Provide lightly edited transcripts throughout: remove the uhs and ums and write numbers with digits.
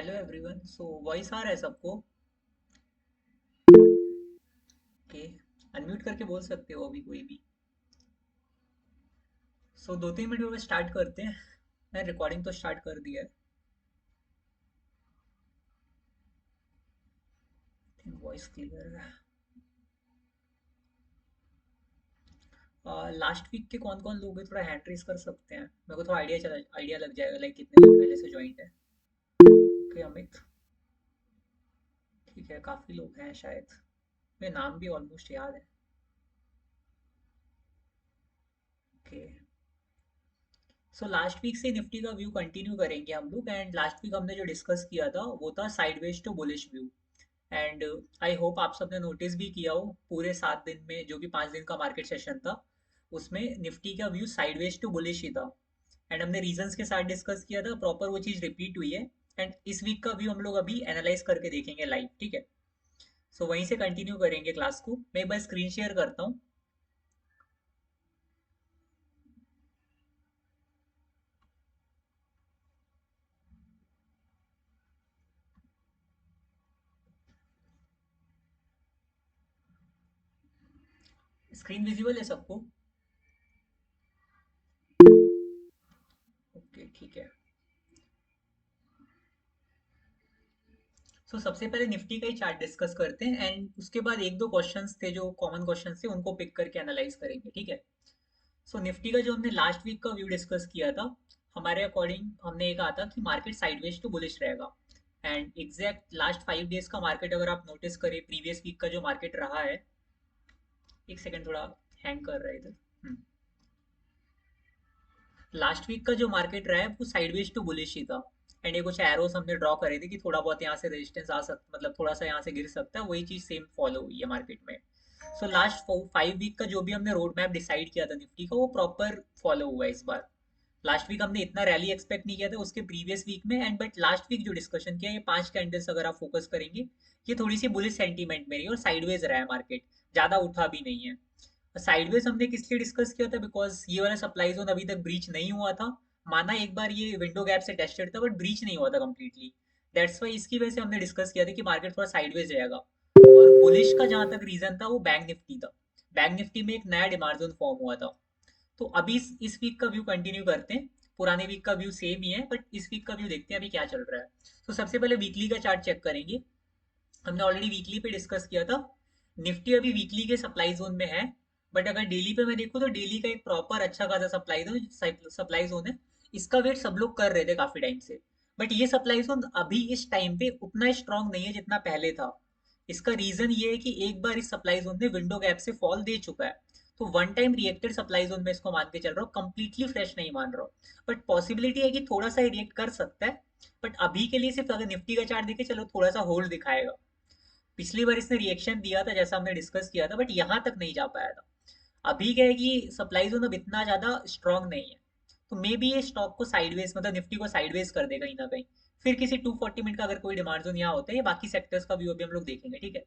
Hello everyone. So voice आ रहा है सबको? ओके, अनम्यूट करके बोल सकते हो अभी कोई भी। सो 2-3 मिनट में स्टार्ट करते हैं। मैं रिकॉर्डिंग तो स्टार्ट कर दिया है। वॉइस क्लियर है। लास्ट वीक के कौन कौन लोग हैं, थोड़ा हैंड रेस कर सकते हैं? मेरे को थोड़ा आइडिया लग जाएगा लाइक कितने लोग पहले से ज्वाइन है। ओके अमित, ठीक है, काफ़ी लोग हैं शायद। मेरे नाम भी ऑलमोस्ट याद है। ओके, सो लास्ट वीक से निफ्टी का व्यू कंटिन्यू करेंगे हम लोग। एंड लास्ट वीक हमने जो डिस्कस किया था वो था sideways to bullish view. And I hope आप सबने नोटिस भी किया हो, पूरे 7 दिन में जो भी 5 दिन का मार्केट सेशन था उसमें निफ्टी का व्यू साइडवेज टू बुलिश ही था। एंड हमने रीजंस के साथ डिस्कस किया था, प्रॉपर वो चीज़ रिपीट हुई है। एंड इस वीक का व्यू हम लोग अभी एनालाइज करके देखेंगे लाइव, ठीक है? सो वहीं से कंटिन्यू करेंगे क्लास को। मैं एक बार स्क्रीन शेयर करता हूँ। स्क्रीन विजिबल है सबको? ओके, ठीक है। सबसे पहले निफ्टी का ही चार्ट डिस्कस करते हैं एंड उसके बाद एक दो क्वेश्चंस थे जो कॉमन क्वेश्चंस थे, उनको पिक करके एनालाइज करेंगे, ठीक है? निफ्टी का जो हमने लास्ट वीक का व्यू डिस्कस किया था, हमारे अकॉर्डिंग हमने ये कहा था कि मार्केट साइडवेज टू बुलिश रहेगा। एंड एग्जैक्ट लास्ट 5 डेज का मार्केट अगर आप नोटिस करें, प्रीवियस वीक का जो मार्केट रहा है, एक सेकेंड, थोड़ा हैंग कर रहा है इधर। लास्ट वीक का जो मार्केट रहा है वो साइडवेज टू बुलिश ही था। एंड ये कुछ एरोस हमने ड्रॉ करे थे कि थोड़ा बहुत यहाँ से रेजिस्टेंस आ सकता, मतलब थोड़ा सा यहाँ से गिर सकता है, वही चीज सेम फॉलो हुई है मार्केट में। लास्ट 5 वीक का जो भी हमने रोड मैप डिसाइड किया था निफ्टी का, वो प्रॉपर फॉलो हुआ है इस बार। लास्ट वीक हमने इतना रैली एक्सपेक्ट नहीं किया था उसके प्रीवियस वीक में। एंड बट लास्ट वीक जो डिस्कशन किया, ये 5 कैंडल्स अगर आप फोकस करेंगे, ये थोड़ी सी बुलिश सेंटीमेंट में रही और साइडवेज रहा है मार्केट, ज्यादा उठा भी नहीं है। साइडवेज हमने किस लिए डिस्कस किया था, बिकॉज ये वाला सप्लाई जोन अभी तक ब्रीच नहीं हुआ था। माना एक बार ये विंडो गैप से टेस्टेड था बट ब्रीच नहीं हुआ था कंप्लीटली। दैट्स वाई इसकी वजह से हमने डिस्कस किया था कि मार्केट थोड़ा साइडवेज रहेगा। और बुलिश का जहां तक रीजन था वो बैंक निफ्टी था। बैंक निफ्टी में एक नया डिमांड जोन फॉर्म हुआ था। तो अभी इस वीक का व्यू कंटिन्यू करते हैं। पुराने वीक का व्यू सेम ही है बट इस वीक का व्यू देखते हैं अभी क्या चल रहा है। सबसे पहले वीकली का चार्ट चेक करेंगे। हमने ऑलरेडी वीकली पे डिस्कस किया था। निफ्टी अभी वीकली के सप्लाई जोन में है। बट अगर डेली पे मैं देखूँ तो डेली का एक प्रॉपर अच्छा खासा सप्लाई जोन है। इसका वेट सब लोग कर रहे थे काफी टाइम से। बट ये सप्लाई जोन अभी इस टाइम पे उतना स्ट्रांग नहीं है जितना पहले था। इसका रीजन ये है कि एक बार इस सप्लाई जोन में विंडो गैप से फॉल दे चुका है। तो one time reacted supply zone में इसको मान के चल रहा हूँ, कंप्लीटली फ्रेश नहीं मान रहा हूँ। बट पॉसिबिलिटी है कि थोड़ा सा रिएक्ट कर सकता है। बट अभी के लिए सिर्फ अगर निफ्टी का चार्ट देखे चलो, थोड़ा सा होल्ड दिखाएगा। पिछली बार इसने रिएक्शन दिया था जैसा हमने डिस्कस किया था, बट यहाँ तक नहीं जा पाया था। अभी क्या है कि सप्लाई जोन अब इतना ज्यादा स्ट्रांग नहीं है। तो मे बी ये स्टॉक को साइडवेज, मतलब निफ्टी को साइडवेज कर दे कहीं ना कहीं। फिर किसी 240 मिनट का अगर कोई डिमांड जोन यहाँ होता है, ये बाकी सेक्टर्स का व्यू अभी हम लोग देखेंगे, ठीक है?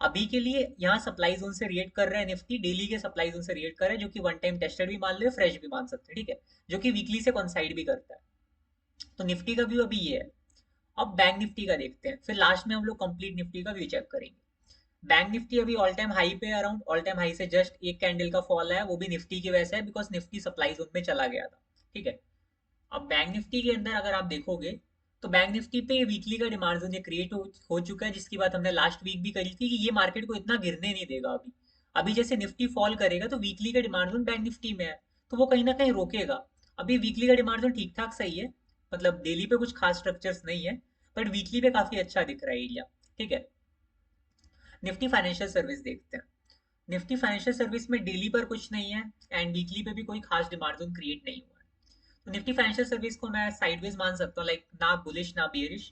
अभी के लिए यहाँ सप्लाई जोन से रिएक्ट कर रहा है निफ्टी, डेली के सप्लाई जोन से रिएक्ट कर रहा है, जो कि वन टाइम टेस्टेड भी मान लो, फ्रेश भी मान सकते हैं, ठीक है? जो कि वीकली से कॉन्साइड भी करता है। तो निफ्टी का व्यू अभी ये है। अब बैंक निफ्टी का देखते हैं, फिर लास्ट में हम लोग कंप्लीट निफ्टी का व्यू चेक करेंगे। बैंक निफ्टी अभी ऑल टाइम हाई पे, अराउंड ऑल टाइम हाई से जस्ट एक कैंडल का फॉल है, वो भी निफ्टी की वजह से है, बिकॉज निफ्टी सप्लाई जोन में चला गया था, ठीक है? अब बैंक निफ्टी के अंदर अगर आप देखोगे तो बैंक निफ्टी पे वीकली का डिमांड जोन ये क्रिएट हो चुका है, जिसकी बात हमने लास्ट वीक भी करी थी कि ये मार्केट को इतना गिरने नहीं देगा अभी। अभी जैसे निफ्टी फॉल करेगा तो वीकली का डिमांड जोन बैंक निफ्टी में है, तो वो कहीं ना कहीं रोकेगा। अभी वीकली का डिमांड जोन ठीक ठाक सही है, मतलब डेली पे कुछ खास स्ट्रक्चर्स नहीं है, बट वीकली पे काफी अच्छा दिख रहा है एरिया, ठीक है? निफ्टी फाइनेंशियल सर्विस देखते हैं। निफ्टी फाइनेंशियल सर्विस में डेली पर कुछ नहीं है एंड वीकली पे भी कोई खास डिमांड जोन क्रिएट नहीं हुआ है। तो निफ्टी फाइनेंशियल सर्विस को मैं साइडवेज मान सकता हूँ, लाइक ना बुलिश ना बियरिश।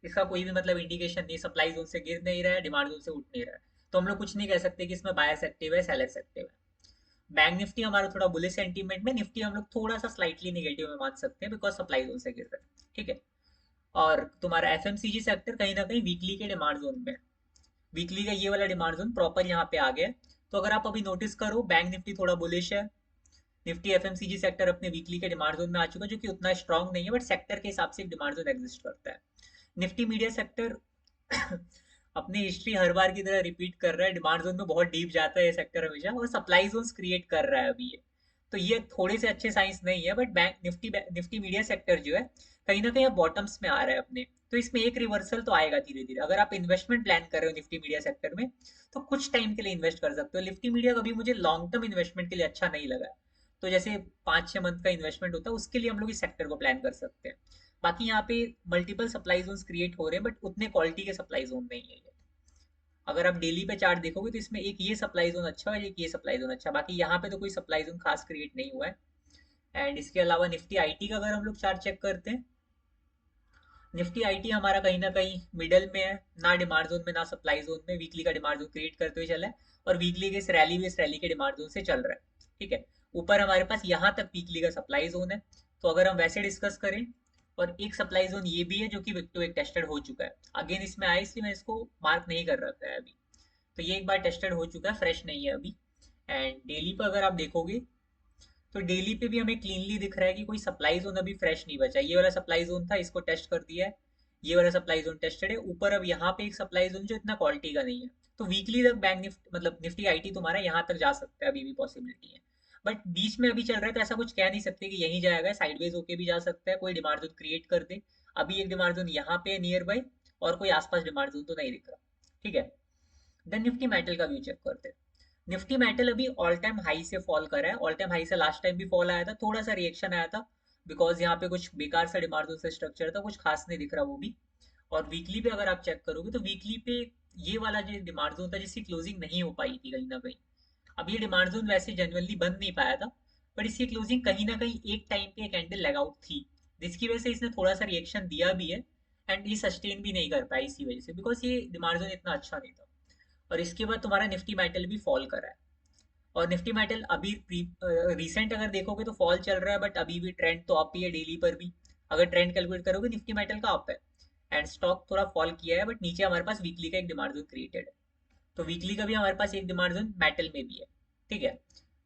इसका कोई भी मतलब इंडिकेशन नहीं, सप्लाई जोन से गिर नहीं रहा है, डिमांड जोन से उठ नहीं रहा है। तो हम लोग कुछ नहीं कह सकते कि इसमें बायस एक्टिव है, सेलर्स एक्टिव है। बैंक निफ्टी हमारा थोड़ा बुलिश सेंटीमेंट में, निफ्टी हम लोग थोड़ा सा स्लाइटली नेगेटिव में मान सकते हैं, बिकॉज सप्लाई जोन से गिर रहा है, ठीक है? और तुम्हारा एफएमसीजी सेक्टर कहीं ना कहीं वीकली के डिमांड जोन में। वीकली का ये वाला डिमांड जोन प्रॉपर यहाँ पे आ गया है। तो अगर आप अभी नोटिस करो, बैंक निफ्टी थोड़ा बुलिश है। निफ्टी एफएमसीजी सेक्टर अपने वीकली के डिमांड जोन में आ चुका है, जो कि उतना स्ट्रांग नहीं है बट सेक्टर के हिसाब से एक डिमांड जोन एग्जिस्ट करता है। निफ्टी मीडिया सेक्टर अपनी हिस्ट्री हर बार की तरह रिपीट कर रहा है, डिमांड जोन में बहुत डीप जाता है ये सेक्टर हमेशा, और सप्लाई जोन्स क्रिएट कर रहा है अभी ये। तो ये थोड़े से अच्छे साइंस नहीं है, बट निफ्टी मीडिया सेक्टर जो है कहीं ना कहीं बॉटम्स में आ रहा है अपने। तो इसमें एक रिवर्सल तो आएगा धीरे धीरे। अगर आप इन्वेस्टमेंट प्लान कर रहे हो निफ्टी मीडिया सेक्टर में, तो कुछ टाइम के लिए इन्वेस्ट कर सकते हो। निफ्टी मीडिया कभी मुझे लॉन्ग टर्म इन्वेस्टमेंट के लिए अच्छा नहीं लगा। तो जैसे 5-6 मंथ का इन्वेस्टमेंट होता है, उसके लिए हम लोग इस सेक्टर को प्लान कर सकते हैं। बाकी यहाँ पे मल्टीपल सप्लाई जोन्स क्रिएट हो रहे हैं, बट उतने क्वालिटी के सप्लाई जोन नहीं है ये। अगर आप डेली पे चार्ट देखोगे तो इसमें एक ये सप्लाई जोन अच्छा है, एक ये सप्लाई जोन अच्छा है। बाकी यहाँ पे तो कोई सप्लाई जोन खास क्रिएट नहीं हुआ है। एंड इसके अलावा निफ्टी आईटी का अगर हम लोग चार्ट चेक करते हैं, निफ्टी आईटी हमारा कहीं ना कहीं मिडल में है, ना डिमांड जोन में ना सप्लाई जोन में, वीकली का डिमांड जोन क्रिएट करते हुए चला है, और वीकली के इस रैली के डिमांड जोन से चल रहा है। ठीक है, ऊपर हमारे पास यहाँ तक वीकली का सप्लाई जोन है। तो अगर हम वैसे डिस्कस करें, और एक सप्लाई जोन ये भी है जो कि विक टू विक टेस्टेड हो चुका है, अगेन इसमें आया इसलिए मैं इसको मार्क नहीं कर रखा है अभी। तो ये एक बार टेस्टेड हो चुका है, फ्रेश नहीं है अभी। एंड डेली पर अगर आप देखोगे, तो डेली पे भी हमें क्लीनली दिख रहा है कि कोई सप्लाई जोन अभी फ्रेश नहीं बचा। ये वाला सप्लाई जोन था, इसको टेस्ट कर दिया है। ये वाला सप्लाई जोन टेस्टेड है ऊपर। अब यहाँ पे एक सप्लाई जोन जो इतना क्वालिटी का नहीं है, तो वीकली तक बैंक निफ्टी मतलब निफ्टी आईटी तुम्हारा यहाँ तक जा सकता है, अभी भी पॉसिबिलिटी है। बट बीच में अभी चल रहा है, तो ऐसा कुछ कह नहीं सकते कि यहीं जाएगा, साइडवेज होके भी जा सकता है, कोई डिमांड जोन क्रिएट कर दे। अभी एक डिमांड जोन यहाँ पे नियर बाई, और कोई आसपास डिमांड जोन तो नहीं दिख रहा। ठीक है, देन निफ्टी मेटल का व्यू चेक करते हैं। निफ्टी मेटल अभी ऑल टाइम हाई से फॉल कर रहा है। ऑल टाइम हाई से लास्ट टाइम भी फॉल आया था, थोड़ा सा रिएक्शन आया था, बिकॉज यहाँ पे कुछ बेकार सा डिमांड से स्ट्रक्चर था, कुछ खास नहीं दिख रहा वो भी। और वीकली पे अगर आप चेक करोगे, तो वीकली पे ये वाला जो डिमांड जोन था जिसकी क्लोजिंग नहीं हो पाई थी कहीं ना कहीं, अब ये डिमांड जोन वैसे जनरली बन नहीं पाया था, पर इसकी क्लोजिंग कहीं ना कहीं एक टाइम पे एक कैंडल लग आउट थी, जिसकी वजह से इसने थोड़ा सा रिएक्शन दिया भी है। एंड ये सस्टेन भी नहीं कर पाया इसी वजह से, बिकॉज ये डिमांड जोन इतना अच्छा नहीं था। और इसके बाद तुम्हारा निफ्टी मेटल भी फॉल करा है। और निफ्टी मेटल अभी रिसेंट अगर देखोगे तो फॉल चल रहा है, बट अभी भी ट्रेंड तो अप ही है डेली पर भी। अगर ट्रेंड कैलकुलेट करोगे निफ्टी मेटल का अप है। एंड स्टॉक थोड़ा फॉल किया है, बट नीचे हमारे पास वीकली का एक डिमांड जोन क्रिएटेड है। तो वीकली का भी हमारे पास एक डिमांड जोन मेटल में भी है। ठीक है,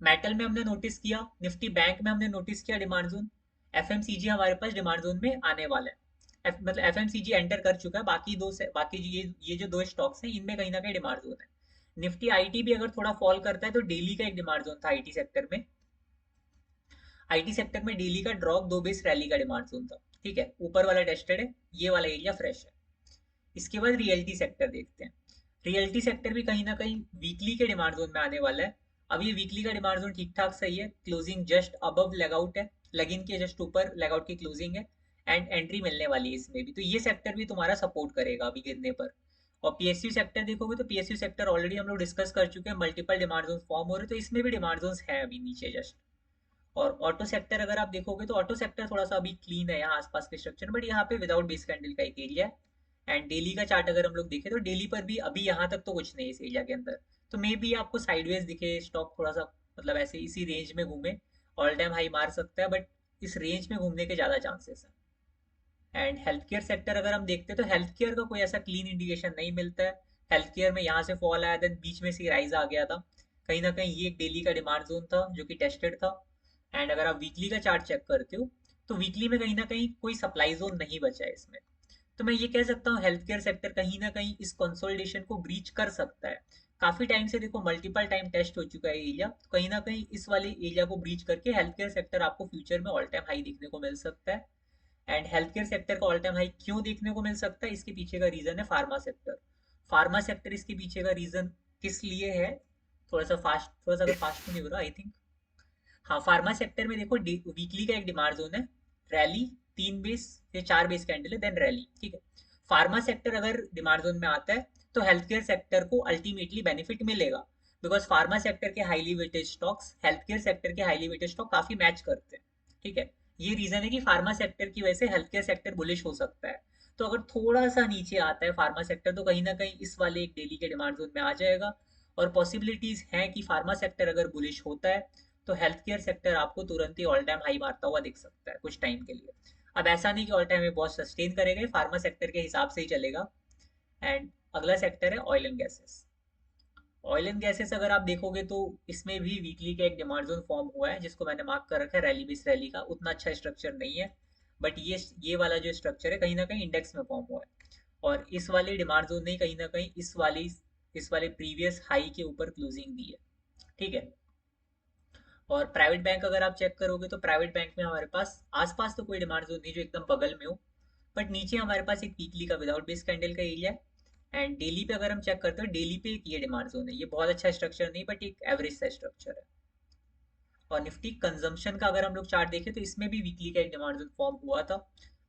मेटल में हमने नोटिस किया, निफ्टी बैंक में हमने नोटिस किया डिमांड जोन। एफएमसीजी हमारे पास डिमांड जोन में आने वाला है। मतलब एफएमसीजी एंटर कर चुका है। बाकी दो से बाकी जो ये जो दो स्टॉक्स हैं, इनमें कहीं ना कहीं डिमांड जोन है। निफ्टी आईटी भी अगर थोड़ा फॉल करता है, तो डेली का एक डिमांड जोन था आईटी सेक्टर में। आईटी सेक्टर में डेली का ड्रॉप 2 बेस रैली का डिमांड जोन था। ठीक है, ऊपर वाला टेस्टेड है, ये वाला एरिया फ्रेश है। इसके बाद रियल्टी सेक्टर देखते हैं। रियल्टी सेक्टर भी कहीं ना कहीं वीकली के डिमांड जोन में आने वाला है। अब ये वीकली का डिमांड जोन ठीक ठाक सही है, क्लोजिंग जस्ट अबव लेगआउट है, लेगिन के जस्ट ऊपर लेगआउट की क्लोजिंग है। एंड एंट्री मिलने वाली है इसमें भी, तो ये सेक्टर भी तुम्हारा सपोर्ट करेगा अभी गिरने पर। और पीएसयू सेक्टर देखोगे, तो पीएसयू सेक्टर ऑलरेडी हम लोग डिस्कस कर चुके हैं, मल्टीपल डिमांड जोन फॉर्म हो रहे, तो इसमें भी डिमांड जोन है अभी नीचे जस्ट। और ऑटो सेक्टर अगर आप देखोगे, तो ऑटो सेक्टर थोड़ा सा अभी क्लीन है यहाँ आसपास के स्ट्रक्चर, बट यहाँ पे विदाउट बेस कैंडल का एक एरिया है। एंड डेली का चार्ट अगर हम लोग देखें, तो डेली पर भी अभी यहाँ तक तो कुछ नहीं है इस एरिया के अंदर। तो मे बी आपको साइडवेज दिखे स्टॉक, थोड़ा सा मतलब ऐसे इसी रेंज में घूमे, ऑल टाइम हाई मार सकता है, बट इस रेंज में घूमने के ज्यादा चांसेस है। एंड हेल्थ केयर सेक्टर अगर हम देखते हैं, तो हेल्थ केयर का कोई ऐसा क्लीन इंडिकेशन नहीं मिलता है। हेल्थ केयर में यहाँ से फॉल आया, देन बीच में से राइज आ गया था। कहीं ना कहीं ये एक डेली का डिमांड जोन था जो कि टेस्टेड था। एंड अगर आप वीकली का चार्ट चेक करते हो, तो वीकली में कहीं ना कहीं कोई सप्लाई जोन नहीं बचा है इसमें। तो मैं ये कह सकता हूँ हेल्थ केयर सेक्टर कहीं ना कहीं इस कंसोलिडेशन को ब्रीच कर सकता है। काफी टाइम से देखो मल्टीपल टाइम टेस्ट हो चुका है एरिया, तो कहीं ना कहीं इस वाले एरिया को ब्रीच करके हेल्थ केयर सेक्टर आपको फ्यूचर में ऑल टाइम हाई देखने को मिल सकता है। एंड हेल्थ केयर सेक्टर का ऑल टाइम हाई क्यों देखने को मिल सकता है, इसके पीछे का रीजन है फार्मा सेक्टर। फार्मा सेक्टर इसके पीछे का रीजन किस लिए है, थोड़ा सा अगर फास्ट तो नहीं हो रहा आई थिंक। हाँ, फार्मा सेक्टर में देखो वीकली का एक डिमांड जोन है, रैली 3 बेस या 4 बेस कैंडल है, देन रैली। ठीक है, फार्मा सेक्टर अगर डिमांड जोन में आता है, तो हेल्थ केयर सेक्टर को अल्टीमेटली बेनिफिट मिलेगा, बिकॉज फार्मा सेक्टर के highly weighted stocks health care sector के हाईली वेटेड स्टॉक काफी मैच करते हैं। ठीक है, ये रीजन है कि फार्मा सेक्टर की वजह से हेल्थ केयर सेक्टर बुलिश हो सकता है। तो अगर थोड़ा सा नीचे आता है फार्मा सेक्टर, तो कहीं ना कहीं इस वाले एक डेली के डिमांड जोन में आ जाएगा। और पॉसिबिलिटीज हैं कि फार्मा सेक्टर अगर बुलिश होता है, तो हेल्थ केयर सेक्टर आपको तुरंत ही ऑल टाइम हाई मारता हुआ दिख सकता है कुछ टाइम के लिए। अब ऐसा नहीं कि ऑल टाइम में बहुत सस्टेन करेगा, फार्मा सेक्टर के हिसाब से ही चलेगा। एंड अगला सेक्टर है oil and gases. Oil and gases अगर आप देखोगे, तो इसमें भी वीकली का एक डिमांड जोन फॉर्म हुआ है, जिसको मैंने मार्क कर रखा है रैली बेस रैली का। उतना अच्छा स्ट्रक्चर नहीं है, बट ये वाला जो स्ट्रक्चर है कहीं ना कहीं इंडेक्स में फॉर्म हुआ है। और इस वाले डिमांड जोन ने कहीं ना कहीं इस वाले प्रीवियस हाई के ऊपर क्लोजिंग दी है। ठीक है। और प्राइवेट बैंक अगर आप चेक करोगे तो प्राइवेट बैंक में हमारे पास आसपास तो कोई डिमांड जोन नहीं जो एकदम बगल में हो, बट नीचे हमारे पास एक वीकली का विदाउट बेस कैंडल का एरिया है। एंड डेली पे अगर हम चेक करते हैं, डेली पे एक ये डिमांड जोन है, ये बहुत अच्छा स्ट्रक्चर नहीं बट एक एवरेज सा स्ट्रक्चर है। और निफ्टी कंजम्पशन का अगर हम लोग चार्ट देखें तो इसमें भी वीकली का एक डिमांड जोन फॉर्म हुआ था।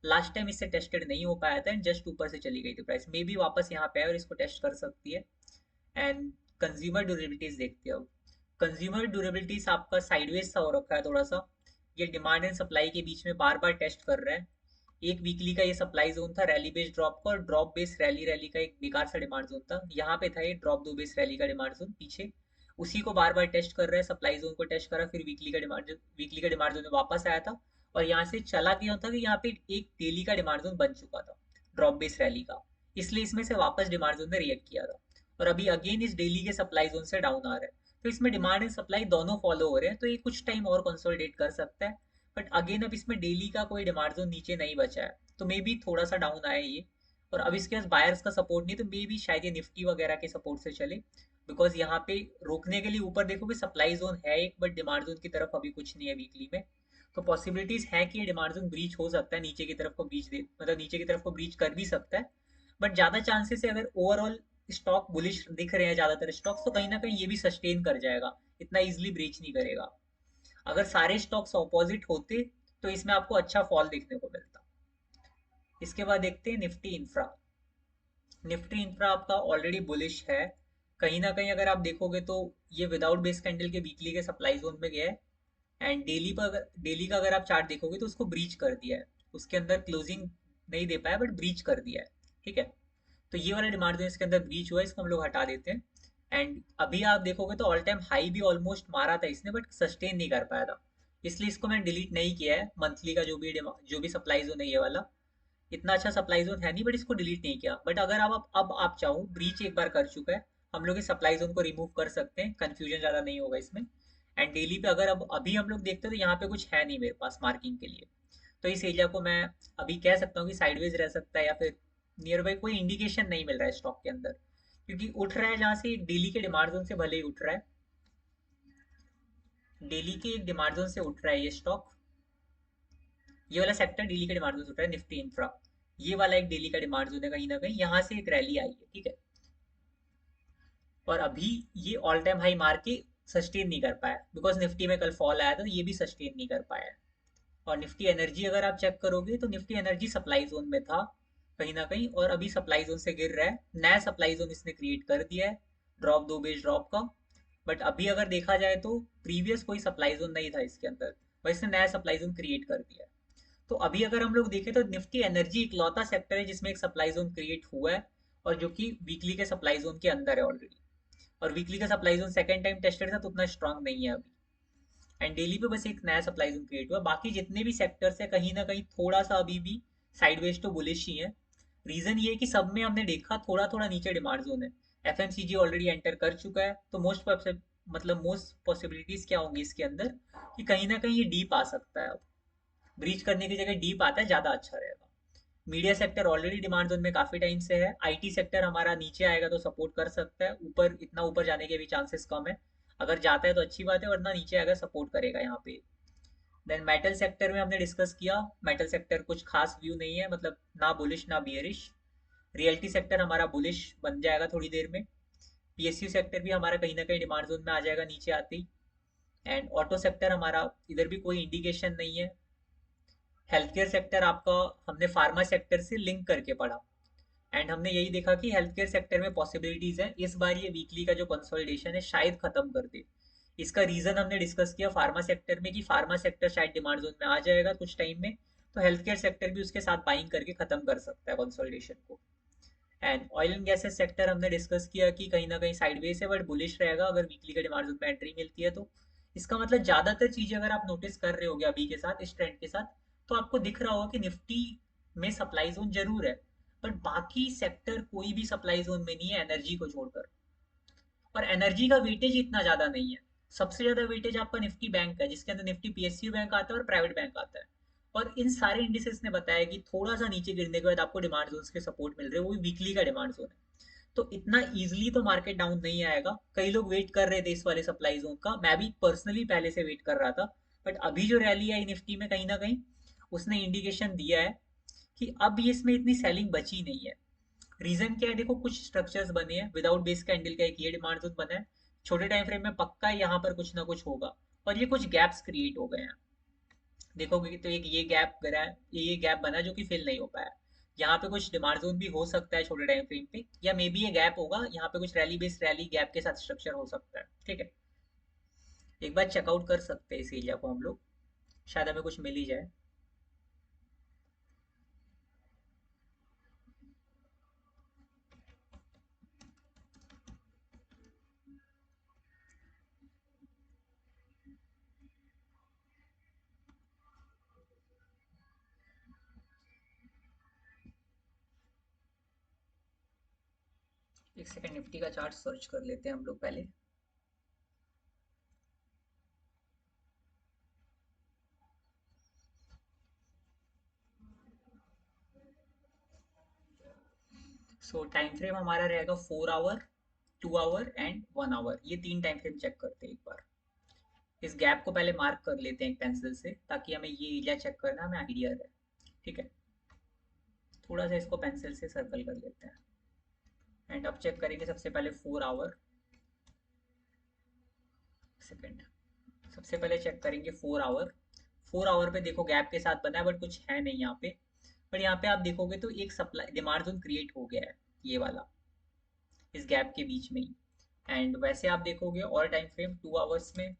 लास्ट टाइम इससे टेस्टेड नहीं हो पाया था एंड जस्ट ऊपर से चली गई थी प्राइस, मे भी वापस यहाँ पे है और इसको टेस्ट कर सकती है। एंड कंज्यूमर ड्यूरेबिलिटीज देखते हैं अब। कंज्यूमर ड्यूरेबिलिटीज आपका साइडवेज सा हो रखा है थोड़ा सा, ये डिमांड एंड सप्लाई के बीच में बार बार टेस्ट कर रहा है। एक वीकली का ये सप्लाई जोन था रैली बेस्ड ड्रॉप का, और ड्रॉप बेस्ड रैली रैली का एक बेकार सा डिमांड जोन था, यहाँ पे था ये ड्रॉप दो बेस्ड रैली का डिमांड जोन पीछे, उसी को बार बार टेस्ट कर रहा है, सप्लाई जोन को टेस्ट करा, फिर वीकली का डिमांड जोन में वापस आया था और यहाँ से चला गया था कि यहाँ पे एक डेली का डिमांड जोन बन चुका था ड्रॉप बेस्ड रैली का, इसलिए इसमें से वापस डिमांड जोन ने रिएक्ट किया था और अभी अगेन इस डेली के सप्लाई जोन से डाउन आ रहा है। तो इसमें डिमांड एंड सप्लाई दोनों फॉलो हो रहे हैं, तो ये कुछ टाइम और कंसोलिडेट कर सकता है। बट अगेन अब इसमें डेली का कोई डिमांड जोन नीचे नहीं बचा है, तो मे बी थोड़ा सा डाउन आया ये। और अब इसके पास बायर्स का सपोर्ट नहीं, तो मे बी शायद ये निफ्टी वगैरह के सपोर्ट से चले, बिकॉज यहाँ पे रोकने के लिए ऊपर देखोगे सप्लाई जोन है एक, बट डिमांड जोन की तरफ अभी कुछ नहीं है वीकली में। तो पॉसिबिलिटीज है कि ये डिमांड जोन ब्रीच हो सकता है, नीचे की तरफ को ब्रीच दे, मतलब नीचे की तरफ को ब्रीच कर भी सकता है। बट ज्यादा चांसेस है, अगर ओवरऑल स्टॉक बुलिश दिख रहे हैं ज्यादातर स्टॉक्स, तो कहीं ना कहीं ये भी सस्टेन कर जाएगा, इतना इजिली ब्रीच नहीं करेगा। अगर सारे स्टॉक्स ऑपोजिट होते तो इसमें आपको अच्छा फॉल देखने को मिलता। इसके बाद देखते हैं निफ्टी इंफ्रा। निफ्टी इंफ्रा आपका ऑलरेडी बुलिश है, कहीं ना कहीं अगर आप देखोगे तो ये विदाउट बेस कैंडल के वीकली के सप्लाई जोन में गया है एंड डेली का अगर आप चार्ट देखोगे तो उसको ब्रीच कर दिया है, उसके अंदर क्लोजिंग नहीं दे पाया बट ब्रीच कर दिया है। ठीक है। तो ये वाला डिमांड जो इसके अंदर ब्रीच हुआ है, इसको हम लोग हटा देते हैं। एंड अभी आप देखोगे तो ऑल टाइम हाई भी ऑलमोस्ट मारा था इसने, बट सस्टेन नहीं कर पाया था, इसलिए इसको मैंने डिलीट नहीं किया है। मंथली का जो भी सप्लाई जोन है ये वाला, इतना अच्छा सप्लाई जोन है नहीं, बट इसको डिलीट नहीं किया। बट अगर अब आप चाहो, ब्रीच एक बार कर चुका है, हम लोग इस सप्लाई जोन को रिमूव कर सकते हैं, कंफ्यूजन ज़्यादा नहीं होगा इसमें। एंड डेली पे अगर अब अभी हम लोग देखते हैं तो यहाँ पे कुछ है नहीं मेरे पास मार्किंग के लिए, तो इस एरिया को मैं अभी कह सकता हूँ कि साइडवेज रह सकता है, या फिर नियर बाई कोई इंडिकेशन नहीं मिल रहा है स्टॉक के अंदर, क्योंकि उठ रहा है जहाँ से एक डेली के डिमांड जोन से भले ही उठ रहा है, डेली के एक डिमांड जोन से उठ रहा है ये स्टॉक, ये वाला सेक्टर डेली का डिमांड जोन से उठ रहा है निफ्टी इंफ्रा, ये वाला एक डेली का डिमांड जोन है, कहीं ना कहीं यहाँ से एक रैली आई है। ठीक है। और अभी ये ऑल टाइम हाई मार के सस्टेन नहीं कर पाया, बिकॉज निफ्टी में कल फॉल आया था, तो ये भी सस्टेन नहीं कर पाया है। और निफ्टी एनर्जी अगर आप चेक करोगे तो निफ्टी एनर्जी सप्लाई जोन में था कहीं ना कहीं, और अभी सप्लाई जोन से गिर रहा है, नया सप्लाई जोन इसने क्रिएट कर दिया है ड्रॉप दो बेस ड्रॉप का। बट अभी अगर देखा जाए तो प्रीवियस कोई सप्लाई जोन नहीं था इसके अंदर, वैसे नया सप्लाई जोन क्रिएट कर दिया है। तो अभी अगर हम लोग देखें तो निफ्टी एनर्जी इकलौता सेक्टर है जिसमें एक सप्लाई जोन क्रिएट हुआ है, और जो कि वीकली के सप्लाई जोन के अंदर है ऑलरेडी, और वीकली का supply zone second time tested था तो उतना स्ट्रांग नहीं है अभी। एंड डेली पे बस एक नया सप्लाई जोन क्रिएट हुआ, बाकी जितने भी सेक्टर्स है कहीं ना कहीं थोड़ा सा अभी भी साइडवेज तो बुलिश ही है। रीजन ये है कि सब में हमने देखा थोड़ा थोड़ा नीचे डिमांड जोन है, एफएमसीजी ऑलरेडी एंटर कर चुका है, तो मोस्ट पॉसिबिलिटीज क्या होंगी इसके अंदर कि कहीं ना कहीं ये डीप आ सकता है, अब ब्रीच करने की जगह डीप आता है, ज्यादा अच्छा रहेगा। Media sector already demand zone में काफी टाइम से है, आईटी सेक्टर हमारा नीचे आएगा तो सपोर्ट कर सकता है, ऊपर इतना ऊपर जाने के भी चांसेस कम है, अगर जाता है तो अच्छी बात है, वरना नीचे आएगा सपोर्ट करेगा यहाँ पे। देन मेटल सेक्टर में हमने डिस्कस किया, मेटल सेक्टर कुछ खास व्यू नहीं है, मतलब ना बुलिश ना बियरिश। रियल्टी सेक्टर हमारा बुलिश बन जाएगा थोड़ी देर में, पीएसयू सेक्टर भी हमारा कहीं ना कहीं डिमांड जोन में आ जाएगा नीचे आते ही। एंड ऑटो सेक्टर हमारा इधर भी कोई इंडिकेशन नहीं है। हेल्थ केयर सेक्टर आपका हमने फार्मा सेक्टर से लिंक करके पढ़ा, एंड हमने यही देखा कि हेल्थ केयर सेक्टर में पॉसिबिलिटीज है इस बार ये वीकली का जो कंसोलिडेशन है शायद खत्म कर दे। इसका रीजन हमने डिस्कस किया फार्मा सेक्टर में, कि फार्मा सेक्टर शायद डिमांड जोन में आ जाएगा कुछ टाइम में, तो हेल्थ केयर सेक्टर भी उसके साथ बाइंग करके खत्म कर सकता है कंसोलिडेशन को। And oil and gases sector हमने डिस्कस किया कि कहीं ना कहीं साइडवेज है बट बुलिश रहेगा अगर वीकली का डिमांड जोन में एंट्री मिलती है तो। इसका मतलब ज्यादातर चीजें अगर आप नोटिस कर रहे होगे अभी के साथ इस ट्रेंड के साथ, तो आपको दिख रहा होगा कि निफ्टी में सप्लाई जोन जरूर है, बट बाकी सेक्टर कोई भी सप्लाई जोन में नहीं है एनर्जी को छोड़कर, और एनर्जी का वेटेज इतना ज्यादा नहीं है। सबसे ज्यादा वेटेज आपका निफ्टी बैंक है, जिसके अंदर निफ्टी पीएसयू बैंक आता है और प्राइवेट बैंक आता है, और इन सारे इंडिसेस ने बताया कि थोड़ा सा नीचे गिरने के बाद आपको डिमांड जोन्स के सपोर्ट मिल रहे हैं, वो भी वीकली का डिमांड जोन है। तो इतना इजीली तो मार्केट डाउन नहीं आएगा। कई लोग वेट कर रहे थे इस वाले सप्लाई जोन का, मैं भी पर्सनली पहले से वेट कर रहा था। बट अभी जो रैली आई निफ्टी में, कहीं ना कहीं उसने इंडिकेशन दिया है कि अब ये इसमें इतनी सेलिंग बची नहीं है। रीजन क्या है, देखो कुछ स्ट्रक्चर्स बने हैं विदाउट बेस कैंडल का, एक ये डिमांड जोन बना है, छोटे टाइम फ्रेम में पक्का यहाँ पर कुछ ना कुछ होगा। और ये कुछ गैप्स क्रिएट हो गए हैं, देखोगे तो एक ये गैप गिरा है, ये गैप बना जो कि फिल नहीं हो पाया। यहाँ पे कुछ डिमांड जोन भी हो सकता है छोटे टाइम फ्रेम पे, या मे बी ये गैप होगा यहाँ पे, कुछ रैली बेस्ड रैली गैप के साथ स्ट्रक्चर हो सकता है। ठीक है, एक बार चेकआउट कर सकते हैं इस एरिया को हम लोग, शायद हमें कुछ मिल ही जाए। एक सेकंड, निफ्टी का चार्ट सर्च कर लेते हैं हम लोग पहले। सो टाइम फ्रेम हमारा रहेगा 4 आवर, 2 आवर एंड 1 आवर, ये तीन टाइम फ्रेम चेक करते हैं एक बार। इस गैप को पहले मार्क कर लेते हैं एक पेंसिल से, ताकि हमें ये एरिया चेक करना हमें आइडिया रहे। ठीक है, थोड़ा सा इसको पेंसिल से सर्कल कर लेते हैं। एंड अब चेक करेंगे सबसे पहले 4 आवर। सेकेंड, सबसे पहले चेक करेंगे 4 आवर। 4 आवर पे देखो गैप के साथ बना है, बट कुछ है नहीं यहाँ पे। पर यहाँ पे आप देखोगे तो एक सप्लाई डिमांड जोन क्रिएट हो गया है, ये वाला, इस गैप के बीच में ही। एंड वैसे आप देखोगे और टाइम फ्रेम 2 आवर्स में,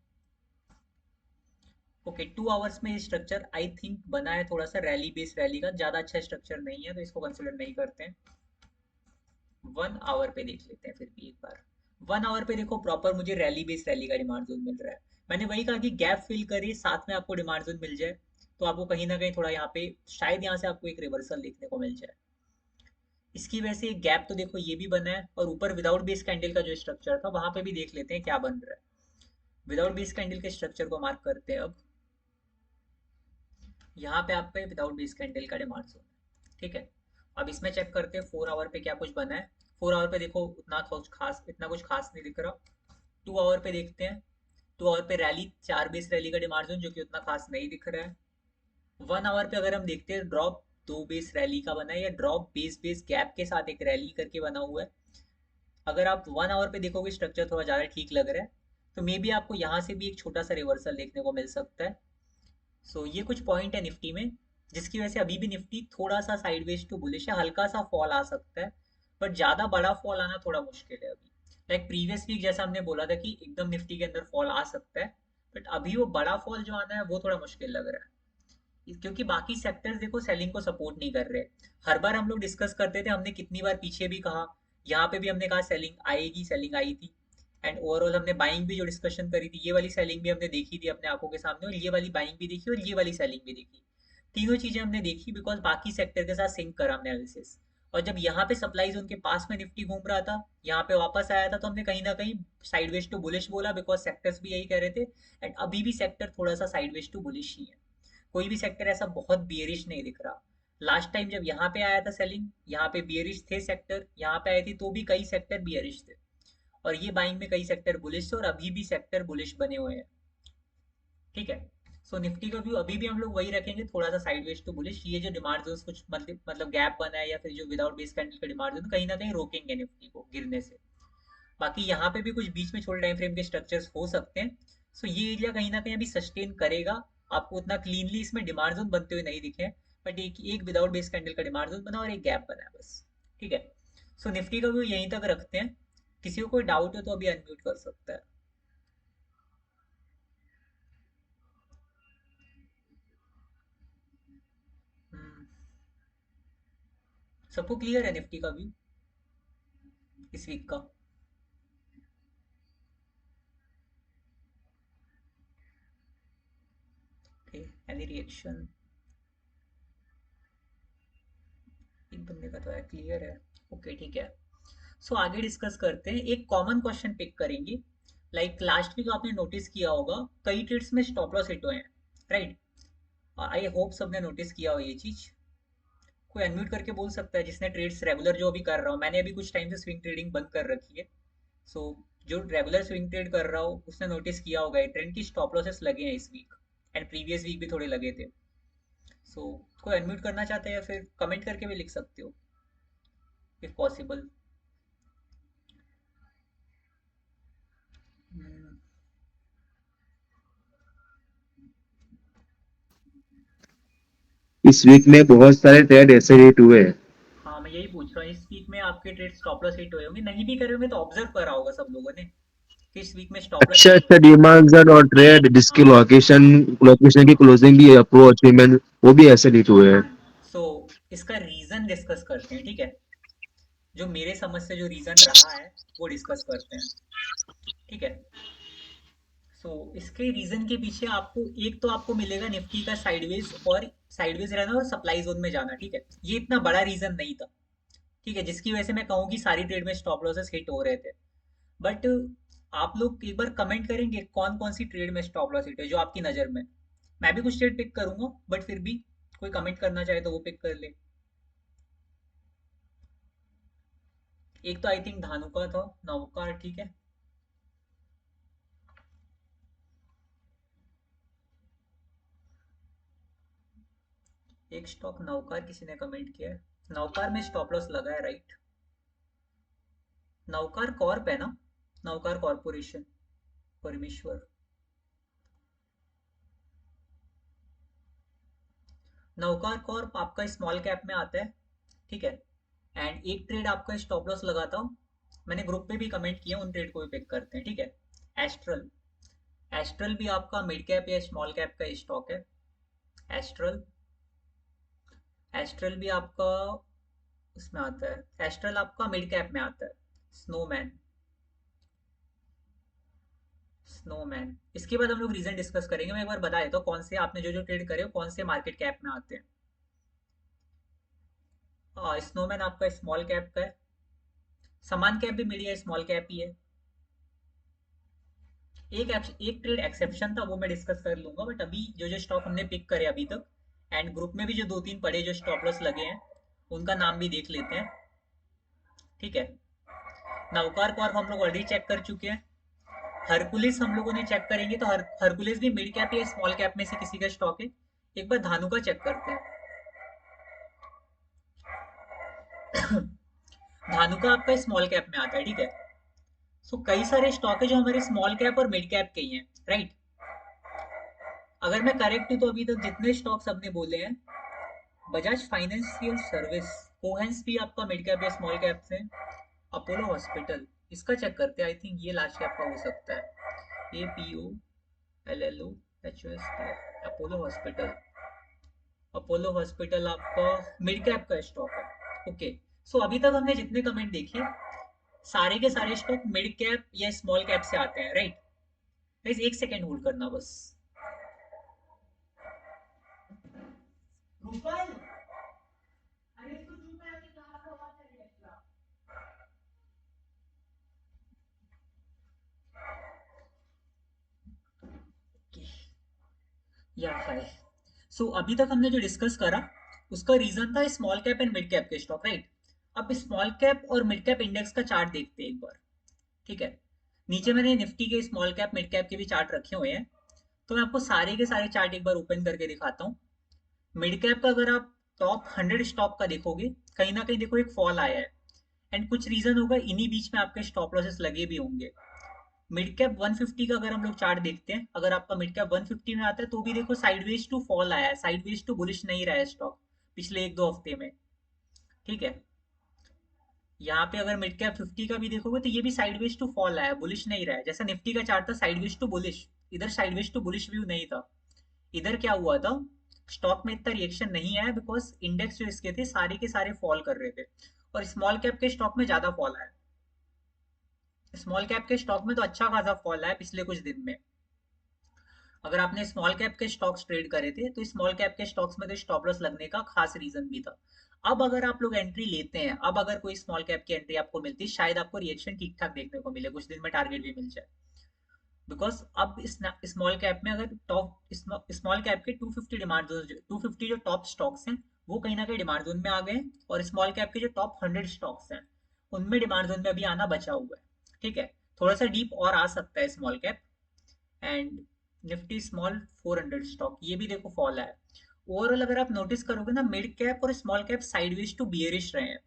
ओके 2 आवर्स में ये स्ट्रक्चर आई थिंक बना है थोड़ा सा रैली बेस्ड रैली का, ज़्यादा अच्छा स्ट्रक्चर नहीं है तो इसको कंसिडर नहीं करते हैं। 1 आवर पे देख लेते हैं फिर भी एक बार। 1 आवर पे देखो प्रॉपर मुझे रैली बेस्ड रैली का डिमांड जोन मिल रहा है। मैंने वही कहा कि गैप फिल करिए, साथ में आपको डिमांड जोन मिल जाए, तो आपको कहीं ना कहीं थोड़ा यहाँ पे शायद यहाँ से आपको एक रिवर्सल देखने को मिल जाए। इसकी वजह से एक गैप तो देखो ये भी बना है, और ऊपर विदाउट बेस कैंडल का जो स्ट्रक्चर था वहां पे भी देख लेते हैं क्या बन रहा है। विदाउट बेस कैंडल के स्ट्रक्चर को मार्क करते हैं अब। यहाँ पे आपका विदाउट बेस कैंडल का डिमांड जोन है। ठीक है, अब इसमें चेक करते हैं 4 आवर पे क्या कुछ बना है। 4 आवर पे देखो उतना कुछ खास, इतना कुछ खास नहीं दिख रहा। 2 आवर पे देखते हैं। 2 आवर पे रैली, 4 बेस रैली का डिमांड जोन जो कि उतना खास नहीं दिख रहा है। 1 आवर पे अगर हम देखते हैं, ड्रॉप 2 बेस रैली का बना है, या ड्रॉप बेस बेस गैप के साथ एक रैली करके बना हुआ है। अगर आप 1 आवर पे देखोगे स्ट्रक्चर थोड़ा ज़्यादा ठीक लग रहा है, तो मे बी आपको यहाँ से भी एक छोटा सा रिवर्सल देखने को मिल सकता है। सो ये कुछ पॉइंट है निफ्टी में, जिसकी वजह से अभी भी निफ्टी थोड़ा सा साइडवेज टू बुलिश है, हल्का सा फॉल आ सकता है, बट ज़्यादा बड़ा फॉल आना थोड़ा मुश्किल है अभी। लाइक प्रीवियस वीक जैसा हमने बोला था कि एकदम निफ्टी के अंदर फॉल आ सकता है, बट अभी वो बड़ा फॉल जो आना है वो थोड़ा मुश्किल लग रहा है, क्योंकि बाकी सेक्टर्स देखो सेलिंग को सपोर्ट नहीं कर रहे। हर बार हम लोग डिस्कस करते थे, हमने कितनी बार पीछे भी कहा, यहाँ पे भी हमने कहा सेलिंग आएगी, सेलिंग आई थी। एंड ओवरऑल हमने बाइंग भी जो डिस्कशन करी थी, ये वाली सेलिंग भी हमने देखी थी अपने आंखों के सामने, और ये वाली बाइंग भी देखी, और ये वाली सेलिंग भी देखी। तीनों चीजें हमने देखी बिकॉज बाकी सेक्टर के साथ सिंक करा हमने एनालिसिस। और जब यहाँ पे सप्लाई जोन के पास में निफ्टी घूम रहा था, यहाँ पे वापस आया था, तो हमने कहीं ना कहीं साइडवेज टू बुलिश बोला, बिकॉज सेक्टर्स भी यही कह रहे थे। एंड अभी भी सेक्टर थोड़ा सा साइडवेज टू बुलिश ही है, कोई भी सेक्टर ऐसा बहुत बियरिश नहीं दिख रहा। लास्ट टाइम जब यहाँ पे आया था सेलिंग, यहाँ पे बियरिश थे सेक्टर, यहाँ पे आए थे तो भी कई सेक्टर बियरिश थे, और ये बाइंग में कई सेक्टर बुलिश थे, और अभी भी सेक्टर बुलिश बने हुए हैं। ठीक है, सो निफ्टी का व्यू अभी भी हम लोग वही रखेंगे, थोड़ा सा साइडवेज टू बुलिश। ये जो डिमांड जोन कुछ मतलब गैप बना है, या फिर जो विदाउट बेस कैंडल का डिमांड जोन, कहीं ना कहीं रोकेंगे निफ्टी को गिरने से। बाकी यहाँ पे भी कुछ बीच में छोटे टाइम फ्रेम के स्ट्रक्चर्स हो सकते हैं। सो ये एरिया कहीं ना कहीं अभी सस्टेन करेगा। आपको उतना क्लीनली इसमें डिमांड जोन बनते हुए नहीं दिखे, बट एक एक विदाउट बेस कैंडल का डिमांड जोन बना और एक गैप बना है बस। ठीक है, सो निफ्टी का व्यू यहीं तक रखते हैं। किसी को कोई डाउट हो तो अभी अनम्यूट कर सकता है। हम्म, सबको क्लियर है निफ्टी का व्यू इस वीक का? Okay, any reaction? एक बंदे का तो है क्लियर है। ओके ठीक है, सो आगे डिस्कस करते हैं, एक कॉमन क्वेश्चन पिक करेंगे। लाइक लास्ट वीक आपने नोटिस किया होगा कई ट्रेड्स में स्टॉप लॉस हिट हुए हैं, राइट? आई होप सबने नोटिस किया हो ये चीज। कोई अनम्यूट करके बोल सकता है जिसने ट्रेड्स रेगुलर जो अभी कर रहा हूँ, मैंने अभी कुछ टाइम से स्विंग ट्रेडिंग बंद कर रखी है। सो जो रेगुलर स्विंग ट्रेड कर रहा हो उसने नोटिस किया होगा ये ट्रेंड की स्टॉप लॉसेस लगे हैं इस वीक, एंड प्रीवियस वीक भी थोड़े लगे थे। सो कोई अनम्यूट करना चाहते हैं या फिर कमेंट करके भी लिख सकते हो इफ पॉसिबल। इस वीक में बहुत सारे ट्रेड ऐसे हिट हुए हैं। हाँ मैं यही पूछ रहा हूँ, इस वीक में आपके ट्रेड स्टॉप लॉस हिट हुए होंगे, नहीं भी करे होंगे तो ऑब्जर्व करा होगा सब लोगों ने कि इस वीक में स्टॉप लॉस अच्छा हिट अच्छा हुए। डिमांड और ट्रेड जिसकी हाँ। लोकेशन लोकेशन की क्लोजिंग भी अप्रोच पेमेंट वो भी ऐसे हिट हुए हैं। सो इसका रीजन डिस्कस करते हैं, ठीक है। जो मेरे समझ से जो रीजन रहा है वो डिस्कस करते हैं, ठीक है। इसके रीजन के पीछे आपको एक तो आपको मिलेगा निफ्टी का साइडवेज, और साइडवेज रहना और सप्लाई जोन में जाना, ठीक है। ये इतना बड़ा रीजन नहीं था, ठीक है, जिसकी वजह से मैं कहूँ कि सारी ट्रेड में स्टॉप लॉसेस हिट हो रहे थे। बट आप लोग एक बार कमेंट करेंगे कौन कौन सी ट्रेड में स्टॉप लॉस हिट है जो आपकी नज़र में। मैं भी कुछ ट्रेड पिक करूंगा, बट फिर भी कोई कमेंट करना चाहे तो वो पिक कर ले। एक तो आई थिंक धानुका था, नौकार, ठीक है। एक स्टॉक नौकार किसी ने कमेंट किया है, नौकार में स्टॉप लॉस लगा है, राइट। नौकार कॉर्प है ना, नौकार कॉर्पोरेशन, परमेश्वर। नौकार कॉर्प आपका स्मॉल कैप में आता है, ठीक है। एंड एक ट्रेड आपका स्टॉप लॉस लगाता हूँ, मैंने ग्रुप पे भी कमेंट किया, उन ट्रेड को भी पिक करते हैं, ठीक है। एस्ट्रल, एस्ट्रल भी आपका मिड कैप या स्मॉल कैप का स्टॉक है। एस्ट्रल, एस्ट्रल भी आपका उसमें आता है, एस्ट्रल आपका मिड कैप में आता है। स्नोमैन, स्नोमैन, इसके बाद हम लोग रीजन डिस्कस करेंगे। मैं एक बार बता देता हूँ कौन से आपने जो जो ट्रेड करे हो कौन से मार्केट कैप में आते हैं। स्नोमैन आपका स्मॉल कैप का है, समान कैप भी मिली है, स्मॉल कैप ही है। एक ट्रेड एक्सेप्शन था वो मैं डिस्कस कर लूंगा, बट अभी जो जो स्टॉक हमने पिक करे अभी तक, एंड ग्रुप में भी जो दो तीन पड़े जो स्टॉप लॉस लगे हैं उनका नाम भी देख लेते हैं, ठीक है। नवकार कॉर्प हम लोग ऑलरेडी चेक कर चुके हैं। हरकुलिस हम लोगों ने चेक करेंगे तो हरकुलिस भी मिड कैप या स्मॉल कैप में से किसी का स्टॉक है। एक बार धानु का चेक करते हैं। धानु का आपका स्मॉल कैप में आता है, ठीक है। कई सारे स्टॉक है जो हमारे स्मॉल कैप और मिड कैप के ही हैं, राइट। अगर मैं करेक्ट हूँ तो अभी तक जितने स्टॉक्स हमने बोले हैं, बजाज फाइनेंशियल सर्विस, कोहेंस भी आपका मिड कैप या स्मॉल कैप से, अपोलो हॉस्पिटल, इसका चेक करते हैं, आई थिंक ये लार्ज कैप का हो सकता है। A P O L L O H O S T, Apollo hospital, Apollo hospital आपका मिड कैप का स्टॉक है, ओके। अभी तक हमने जितने कमेंट देखे सारे के सारे स्टॉक मिड कैप या स्मॉल कैप से आते हैं, राइट। गाइस एक सेकेंड होल्ड करना बस। रूपल, अरे इसको चुप है, अभी क्लास का आवाज आ रही है एक्स्ट्रा। या हाय। अभी तक हमने जो डिस्कस करा उसका रीजन था small cap and mid cap के स्टॉक, राइट। अब स्मॉल कैप और मिड कैप इंडेक्स का चार्ट देखते हैं एक बार, ठीक है। नीचे मैंने निफ्टी के स्मॉल कैप मिड कैप के भी चार्ट रखे हुए हैं, तो मैं आपको सारे के सारे चार्ट एक बार ओपन करके दिखाता हूँ। मिड कैप का अगर आप टॉप 100 स्टॉक का देखोगे, कहीं ना कहीं देखो एक फॉल आया है, एंड कुछ रीजन होगा, इन्हीं बीच में आपके स्टॉप लॉसेस लगे भी होंगे। मिड कैप 150 का अगर हम लोग चार्ट देखते हैं, अगर आपका मिड कैप 150 में आता है तो भी देखो साइडवेज टू फॉल आया है, साइडवेज टू बुलिश नहीं रहा है स्टॉक पिछले एक दो हफ्ते में, ठीक है। यहाँ पे अगर मिड कैप 50 का भी देखोगे तो ये भी साइडवेज टू फॉल आया है, बुलिश नहीं रहा है। जैसा निफ्टी का चार्ट था साइडवेज टू बुलिश, इधर साइडवेज टू बुलिश व्यू नहीं था। इधर क्या हुआ था, स्टॉक में इतना रिएक्शन नहीं आया बिकॉज इंडेक्स जो इसके थे सारे के सारे फॉल कर रहे थे, और स्मॉल कैप के स्टॉक में ज्यादा फॉल आया। स्मॉल कैप के स्टॉक में तो अच्छा खासा फॉल आया पिछले कुछ दिन में। अगर आपने स्मॉल कैप के स्टॉक्स ट्रेड करे थे तो स्मॉल कैप के स्टॉक्स में तो स्टॉप लॉस लगने का खास रीजन भी था। अब अगर आप लोग एंट्री लेते हैं, अब अगर कोई स्मॉल कैप की एंट्री आपको मिलती है, शायद आपको रिएक्शन ठीक ठाक देखने को मिले, कुछ दिन में टारगेट भी मिल जाए। बिकॉज अब स्मॉल कैप में अगर टॉप स्मॉल कैप के 250 डिमांड जोन, 250 जो टॉप स्टॉक्स हैं वो कहीं ना कहीं डिमांड जोन में आ गए हैं, और स्मॉल कैप के जो टॉप 100 स्टॉक्स हैं उनमें डिमांड जोन में अभी आना बचा हुआ है। ठीक है, थोड़ा सा डीप और आ सकता है small cap. And Nifty small 400 stock ये भी देखो फॉल है। ओवरऑल अगर आप नोटिस करोगे ना, मिड कैप और small cap sideways to bearish रहे हैं,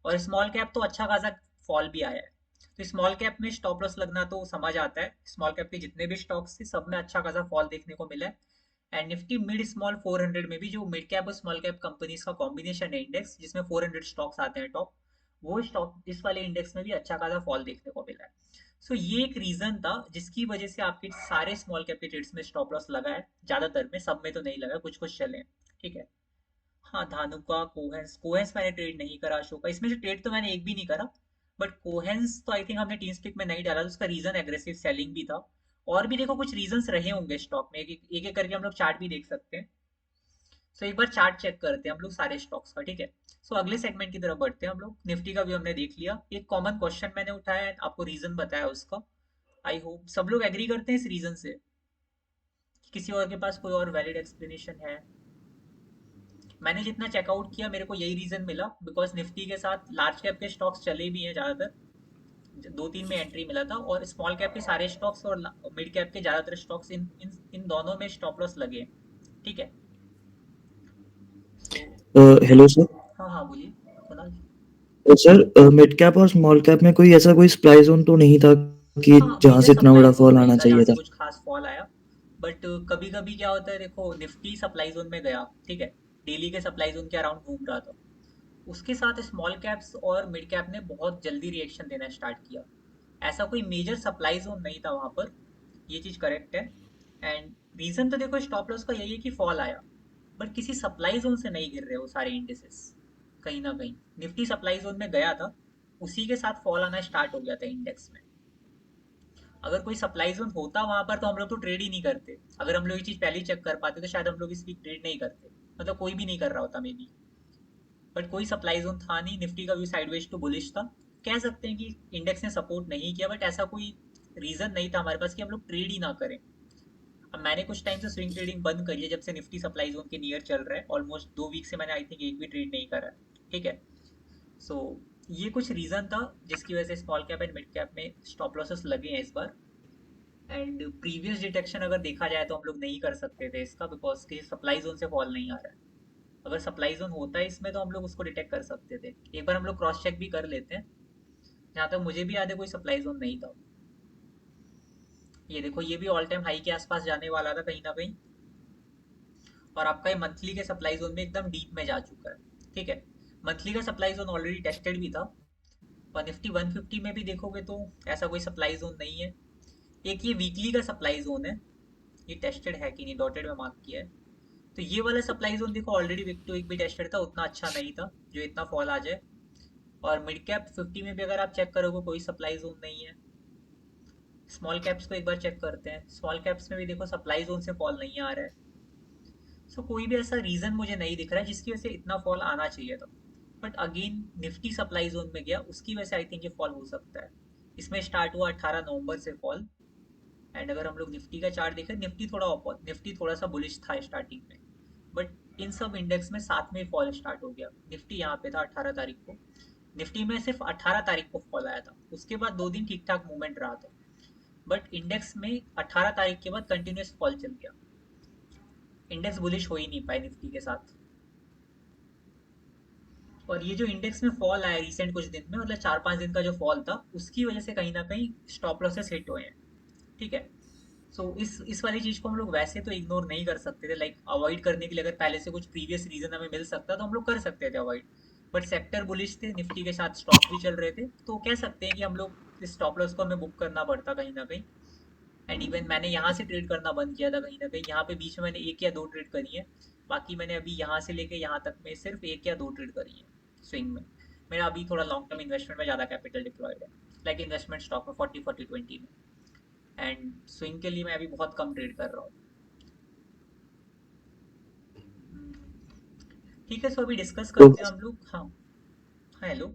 और स्मॉल कैप तो अच्छा खासा फॉल भी आया है। तो स्मॉल कैप में स्टॉप लॉस लगना तो समझ आता है, स्मॉल कैप के जितने भी स्टॉक्स थे सब में अच्छा खासा फॉल देखने को मिला है। एंड निफ्टी मिड स्मॉल 400 में भी, जो मिड कैप और स्मॉल कैप कंपनीज का कॉम्बिनेशन है इंडेक्स जिसमें 400 स्टॉक्स आते हैं टॉप, वो स्टॉक इस वाले इंडेक्स में भी अच्छा खासा फॉल देखने को मिला है। सो ये एक रीजन था जिसकी वजह से आपके सारे स्मॉल कैप के ट्रेड्स में स्टॉप लॉस लगा है, ज्यादातर में, सब में तो नहीं लगा, कुछ कुछ चले हैं। ठीक है। हाँ, धानुका, कोहेंस, कोहेंस मैंने ट्रेड नहीं करा, अशोका, इसमें से ट्रेड तो मैंने एक भी नहीं करा। बट कोहेंस तो आई थिंक हमने टीम स्पिक में नहीं डाला, तो उसका रीजन एग्रेसिव सेलिंग भी था। और भी देखो कुछ रीजंस रहे होंगे स्टॉक में, एक एक करके हम लोग चार्ट भी देख सकते हैं। सो एक बार चार्ट चेक करते हैं हम लोग सारे स्टॉक्स का। ठीक है। सो अगले सेगमेंट की तरफ बढ़ते हैं हम लोग। निफ्टी का भी हमने देख लिया, एक कॉमन क्वेश्चन मैंने उठाया है, आपको रीजन बताया उसका। आई होप सब लोग एग्री करते हैं इस रीजन से। किसी और के पास कोई और वैलिड एक्सप्लेनेशन है? मैंने जितना चेकआउट किया मेरे को यही रीजन मिला, बिकॉज निफ्टी के साथ लार्ज कैप के स्टॉक्स चले भी हैं ज्यादातर, दो तीन में एंट्री मिला था, और स्मॉल कैप के सारे स्टॉक्स और मिड कैप के ज्यादातर स्टॉक्स इन दोनों में स्टॉप लॉस लगे हैं। ठीक है। So hello sir. हाँ हाँ, बोलिए कुणाल। सर मिड कैप और स्मॉल कैप में कोई ऐसा कोई सप्लाई जोन तो नहीं था कि हाँ, जहाँ मेजर से इतना सप्लाई बड़ा जोन फॉल नहीं आना था जहाँ चाहिए से था? कुछ खास फॉल आया। बट कभी कभी क्या होता है, देखो निफ्टी सप्लाई जोन में गया, ठीक है, डेली के सप्लाई जोन के अराउंड घूम रहा था, उसके साथ स्मॉल कैप्स और मिड कैप ने बहुत जल्दी रिएक्शन देना स्टार्ट किया। ऐसा कोई मेजर सप्लाई जोन नहीं था वहां पर, ये चीज करेक्ट है। एंड रीजन तो देखो स्टॉप लॉस का यही है कि फॉल आया, बट किसी सप्लाई जोन से नहीं गिर रहे वो सारे इंडिसेस। कहीं ना कहीं निफ्टी सप्लाई जोन में गया था, उसी के साथ फॉल आना स्टार्ट हो गया था इंडेक्स में। अगर कोई सप्लाई जोन होता वहां पर तो हम लोग तो ट्रेड ही नहीं करते। अगर हम लोग ये चीज पहले ही चेक कर पाते तो शायद हम लोग इस वीक ट्रेड नहीं करते, मतलब कोई भी नहीं कर रहा होता मे बी। बट कोई सप्लाई जोन था नहीं, निफ्टी का व्यू साइडवेज टू बुलिश था। कह सकते हैं कि इंडेक्स ने सपोर्ट नहीं किया, बट ऐसा कोई रीजन नहीं था हमारे पास कि हम लोग ट्रेड ही ना करें। अब मैंने कुछ टाइम से स्विंग ट्रेडिंग बंद करी है, जब से निफ्टी सप्लाई जोन के नियर चल रहा है, ऑलमोस्ट 2 वीक से मैंने आई थिंक एक भी ट्रेड नहीं करा है। ठीक है। सो ये कुछ रीजन था जिसकी वजह से small cap and mid cap में स्टॉप लॉसेस लगे हैं इस बार। एंड प्रीवियस डिटेक्शन अगर देखा जाए तो हम लोग नहीं कर सकते थे इसका, बिकॉज किसी सप्लाई जोन से फॉल नहीं आ रहा है। अगर सप्लाई जोन होता है इसमें तो हम लोग उसको डिटेक्ट कर सकते थे। एक बार हम लोग क्रॉस चेक भी कर लेते हैं। जहाँ तक मुझे भी याद है कोई सप्लाई जोन नहीं था। ये देखो ये भी ऑल टाइम हाई के आसपास जाने वाला था कहीं ना कहीं, और आपका ये मंथली के सप्लाई जोन में एकदम डीप में जा चुका है। ठीक है। मंथली का सप्लाई जोन ऑलरेडी टेस्टेड भी था, और निफ्टी 150 में भी देखोगे तो ऐसा कोई सप्लाई जोन नहीं है। एक ये वीकली का सप्लाई जोन है, ये टेस्टेड है कि नहीं, डॉटेड में मार्क किया है। तो ये वाला सप्लाई जोन देखो ऑलरेडी वीक टू वीक भी टेस्टेड था, उतना अच्छा नहीं था जो इतना फॉल आ जाए। और मिड कैप 50 में भी अगर आप चेक करोगे कोई सप्लाई जोन नहीं है। स्मॉल कैप्स को एक बार चेक करते हैं, स्मॉल कैप्स में भी देखो सप्लाई जोन से फॉल नहीं आ रहा है। सो कोई भी ऐसा रीजन मुझे नहीं दिख रहा है जिसकी वजह से इतना फॉल आना चाहिए था। But again Nifty supply zone में गया, उसकी वजह से आई थिंक ये फॉल हो सकता है। इसमें स्टार्ट हुआ 18 नवंबर से फॉल। एंड अगर हम लोग निफ्टी का चार्ट देखें, निफ्टी थोड़ा सा बुलिश था स्टार्टिंग में, बट इन सब इंडेक्स में साथ में फॉल स्टार्ट हो गया। निफ्टी यहाँ पे था 18 तारीख को, निफ्टी में सिर्फ 18 तारीख को फॉल आया था, उसके बाद 2 दिन ठीक ठाक मूवमेंट रहा था। बट इंडेक्स में 18 तारीख के बाद कंटिन्यूस फॉल चल गया, इंडेक्स बुलिश हो ही नहीं पाए निफ्टी के साथ। और ये जो इंडेक्स में फॉल आया रिसेंट कुछ दिन में, मतलब 4-5 दिन का जो फॉल था, उसकी वजह से कहीं ना कहीं स्टॉप लॉसेस हिट हुए हैं। ठीक है। इस वाली चीज को हम लोग वैसे तो इग्नोर नहीं कर सकते थे, लाइक अवॉइड करने के लिए अगर पहले से कुछ प्रीवियस रीजन हमें मिल सकता तो हम लोग कर सकते थे अवॉइड। बट सेक्टर बुलिश थे, निफ्टी के साथ स्टॉक्स भी चल रहे थे, तो कह सकते हैं कि हम लोग इस स्टॉप लॉस को हमें बुक करना पड़ता कहीं ना कहीं। एंड इवन मैंने यहाँ से ट्रेड करना बंद किया था कहीं ना कहीं, यहाँ पे बीच में मैंने एक या दो ट्रेड करी है। बाकी मैंने अभी यहाँ से लेके यहाँ तक में सिर्फ एक या दो ट्रेड करी है स्विंग में। मेरा अभी थोड़ा लॉन्ग टर्म इन्वेस्टमेंट में ज़्यादा कैपिटल डिप्लॉयड है, लाइक इन्वेस्टमेंट स्टॉक में 40-40-20 में। एंड स्विंग के लिए मैं अभी बहुत कम ट्रेड कर रहा हूँ। ठीक है, सो अभी डिस्कस तो करते हैं हम लोग। हाँ हाँ, हेलो।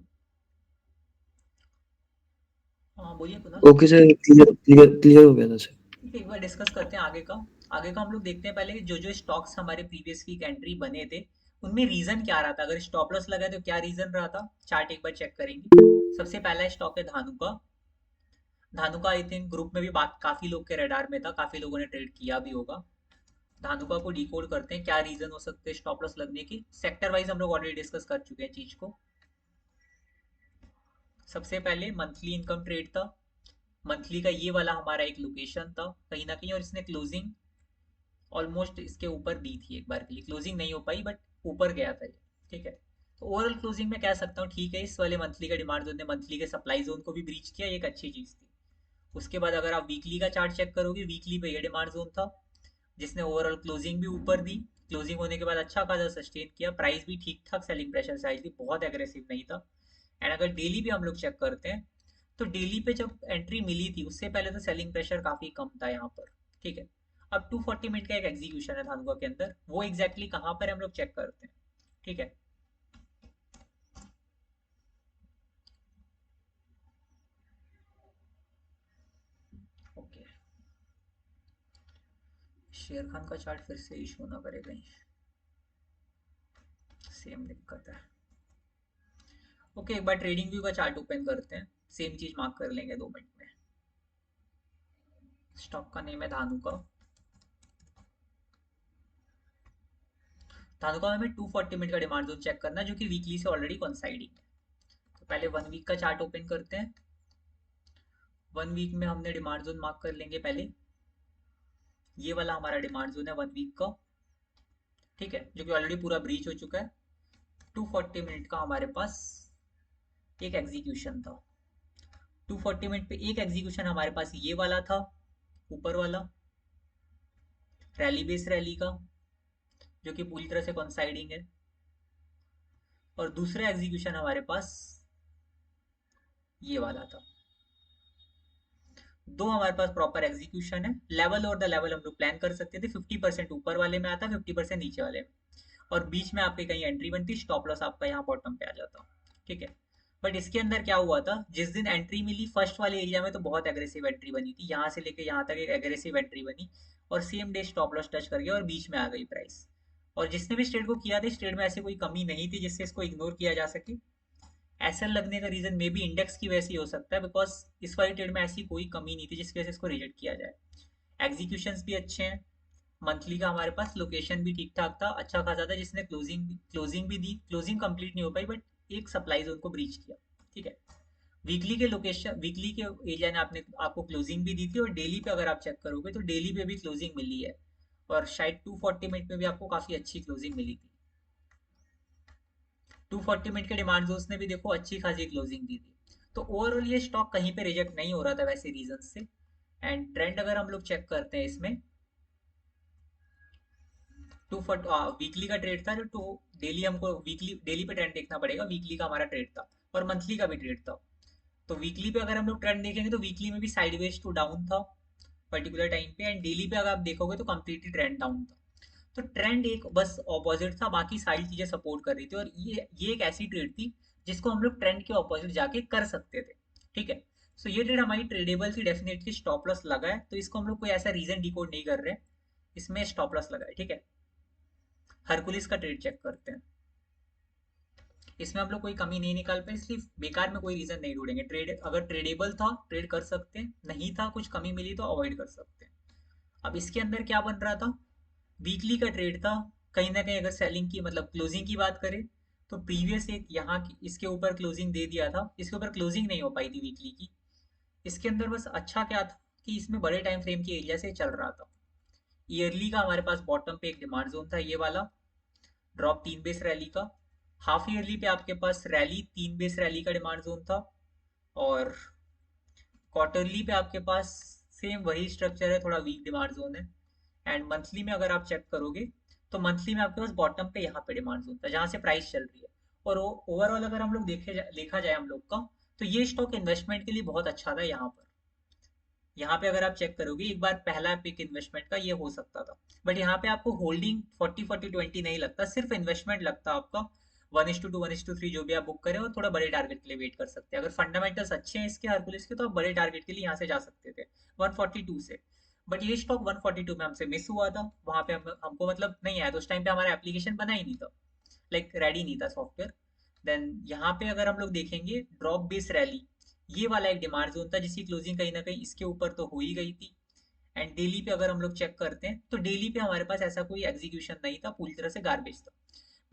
हाँ बोलिए Kunal. Okay sir, clear clear clear हो गया था सर। ठीक है, एक बार डिस्कस करते हैं आगे का। आगे का हम लोग देखते हैं पहले कि जो जो स्टॉक्स हमारे प्रीवियस वीक एंट्री बने थे उनमें रीजन क्या रहा था। अगर स्टॉप लॉस लगा है तो क्या रीजन रहा था, चार्ट एक बार चेक करेंगे। सबसे पहला स्टॉक है Dhanuka. Dhanuka I think group में भी बात काफी लोग के रडार में था, काफी लोगों ने ट्रेड किया भी होगा। धानुका को डिकोड करते हैं, क्या रीजन हो सकते हैं स्टॉप लॉस लगने की। सेक्टर वाइज हम लोग ऑलरेडी डिस्कस कर चुके हैं चीज को। सबसे पहले मंथली इनकम ट्रेड था। मंथली का ये वाला हमारा एक लोकेशन था कहीं ना कहीं, और इसने क्लोजिंग ऑलमोस्ट इसके ऊपर दी थी। एक बार के लिए क्लोजिंग नहीं हो पाई बट ऊपर गया था ये। ठीक है, तो ओवरऑल क्लोजिंग में कह सकता हूँ ठीक है। इस वाले मंथली का डिमांड जोन ने मंथली के सप्लाई जोन को भी ब्रीच किया, ये एक अच्छी चीज थी। उसके बाद अगर आप वीकली का चार्ट चेक करोगे, वीकली पे ये डिमांड जोन था जिसने ओवरऑल क्लोजिंग भी ऊपर दी। क्लोजिंग होने के बाद अच्छा खासा सस्टेन किया, प्राइस भी ठीक ठाक सेलिंग प्रेशर से आई थी, बहुत एग्रेसिव नहीं था। एंड अगर डेली भी हम लोग चेक करते हैं तो डेली पे जब एंट्री मिली थी उससे पहले तो सेलिंग प्रेशर काफी कम था यहाँ पर। ठीक है, अब 240 मिनट का एक एग्जीक्यूशन है धानुका के अंदर, वो एग्जैक्टली exactly कहाँ पर हम लोग चेक करते हैं। ठीक है, ओके। शेर खान का चार्ट फिर से इशू ना करे कहीं, सेम दिक्कत है। ओके, एक बार ट्रेडिंग व्यू का चार्ट ओपन करते हैं, सेम चीज मार्क कर लेंगे 2 मिनट में। स्टॉक का नेम है धानुका। धानुका में हमें 240 मिनट का डिमांड जोन चेक करना है जो कि वीकली से ऑलरेडी कॉन्साइडिंग है। तो पहले 1 वीक का चार्ट ओपन करते हैं। 1 वीक में हमने डिमांड जोन मार्क कर लेंगे पहले। ये वाला हमारा डिमांड जोन है 1 वीक का। ठीक है, जो कि ऑलरेडी पूरा ब्रीच हो चुका है। 240 मिनट का हमारे पास एक एग्जीक्यूशन था। 240 मिनट पे एक एग्जीक्यूशन हमारे पास ये वाला था, ऊपर वाला रैली बेस रैली का, जो कि पूरी तरह से कॉन्साइडिंग है। और दूसरा एग्जीक्यूशन हमारे पास ये वाला था। दो हमारे पास प्रॉपर एग्जीक्यूशन है। लेवल और द लेवल हम लोग प्लान कर सकते थे, 50% ऊपर वाले में आता, 50% नीचे वाले में, और बीच में आपके कहीं एंट्री बनती, स्टॉप लॉस आपका यहाँ बॉटम पे आ जाता। ठीक है, बट इसके अंदर क्या हुआ था, जिस दिन एंट्री मिली फर्स्ट वाले एरिया में तो बहुत एग्रेसिव एंट्री बनी थी, यहाँ से लेके यहाँ तक एक एग्रेसिव एंट्री बनी, और same day stop loss touch कर गया और बीच में आ गई प्राइस। और जिसने भी ट्रेड को किया था, इस ट्रेड में ऐसी कोई कमी नहीं थी जिससे इसको इग्नोर किया जा सके। ऐसा लगने का रीजन मे बी इंडेक्स की वजह से हो सकता है, बिकॉज इस वाली ट्रेड में ऐसी कोई कमी नहीं थी जिसकी वजह से इसको रिजेक्ट किया जाए। एग्जीक्यूशंस भी अच्छे हैं। मंथली का हमारे पास लोकेशन भी ठीक ठाक था, अच्छा खासा था, जिसने क्लोजिंग भी दी। क्लोजिंग कंप्लीट नहीं हो पाई बट एक सप्लाई जोन को ब्रीच किया। ठीक है, वीकली के एरिया ने आपको क्लोजिंग भी दी थी, और डेली पे अगर आप चेक करोगे तो डेली पे भी क्लोजिंग मिली है, और शायद 240 मिनट में भी आपको काफी अच्छी क्लोजिंग मिली थी। 240 मिनट के डिमांड जोन्स ने भी देखो अच्छी खासी क्लोजिंग दी थी। तो ओवरऑल ये स्टॉक कहीं पे रिजेक्ट नहीं हो रहा था वैसे रीजन से। एंड ट्रेंड अगर हम लोग चेक करते हैं इसमें, वीकली का ट्रेड था जो टू डेली, हमको डेली पे ट्रेंड देखना पड़ेगा। वीकली का हमारा ट्रेड था और मंथली का भी ट्रेड था। तो वीकली पे अगर हम लोग ट्रेंड देखेंगे तो वीकली में भी साइडवेज टू डाउन था पर्टिकुलर टाइम पे, एंड डेली पे अगर आप देखोगे तो कंप्लीटली ट्रेंड डाउन था। तो ट्रेंड एक बस ऑपोजिट था, बाकी सारी चीजें सपोर्ट कर रही थी, और ये एक ऐसी ट्रेड थी जिसको हम लोग ट्रेंड के ऑपोजिट जाके कर सकते थे। ठीक है, सो ये ट्रेड हमारी ट्रेडेबल थी डेफिनेटली। स्टॉप लॉस लगा है तो इसको हम लोग कोई ऐसा रीजन डिकोड नहीं कर रहे, इसमें स्टॉप लॉस लगा है। ठीक है, हरकुलिस का ट्रेड चेक करते हैं। इसमें हम लोग कोई कमी नहीं निकाल पाए, इसलिए बेकार में कोई रीजन नहीं ढूंढेंगे। ट्रेड अगर ट्रेडेबल था ट्रेड कर सकते हैं, नहीं था कुछ कमी मिली तो अवॉइड कर सकते हैं। अब इसके अंदर क्या बन रहा था, वीकली का ट्रेड था। कहीं ना कहीं अगर सेलिंग की मतलब क्लोजिंग की बात करें तो प्रीवियस एक यहाँ की इसके ऊपर क्लोजिंग दे दिया था, इसके ऊपर क्लोजिंग नहीं हो पाई थी वीकली की। इसके अंदर बस अच्छा क्या था कि इसमें बड़े टाइम फ्रेम की एरिया से चल रहा था। ईयरली का हमारे पास बॉटम पे एक डिमांड जोन था, ये वाला ड्रॉप 3 बेस रैली का। हाफ ईयरली पे आपके पास रैली 3 बेस रैली का डिमांड जोन था, और क्वार्टरली पे आपके पास सेम वही स्ट्रक्चर है, थोड़ा वीक डिमांड जोन है। एंड मंथली में अगर आप चेक करोगे तो मंथली में आपके पास बॉटम पे यहाँ पे डिमांड जोन था जहाँ से प्राइस चल रही है। और ओवरऑल अगर हम लोग देखा जाए हम लोग का, तो ये स्टॉक इन्वेस्टमेंट के लिए बहुत अच्छा था। यहाँ पे अगर आप चेक करोगे एक बार पहला पिक इन्वेस्टमेंट का ये हो सकता था, बट यहाँ पे आपको होल्डिंग 40-40-20 नहीं लगता, सिर्फ इन्वेस्टमेंट लगता आपका 1:2 1:3 जो भी आप बुक करें, और थोड़ा बड़े टारगेट के लिए वेट कर सकते हैं। अगर फंडामेंटल्स अच्छे हैं इसके हरकुलिस के तो आप बड़े टारगेट के लिए यहाँ से जा सकते थे 142 से। बट ये स्टॉक 142 में हमसे मिस हुआ था, वहां पे हमको मतलब नहीं आया, तो उस टाइम पे हमारा एप्लीकेशन बना ही नहीं था, लाइक रेडी नहीं था सॉफ्टवेयर। देन यहाँ पे अगर हम लोग देखेंगे ड्रॉप बेस रैली, ये वाला एक डिमांड जोन था जिसकी क्लोजिंग कहीं ना कहीं इसके ऊपर तो हो ही गई थी। एंड डेली पे अगर हम लोग चेक करते हैं तो डेली पे हमारे पास ऐसा कोई एग्जीक्यूशन नहीं था, पूरी तरह से गार्बेज था।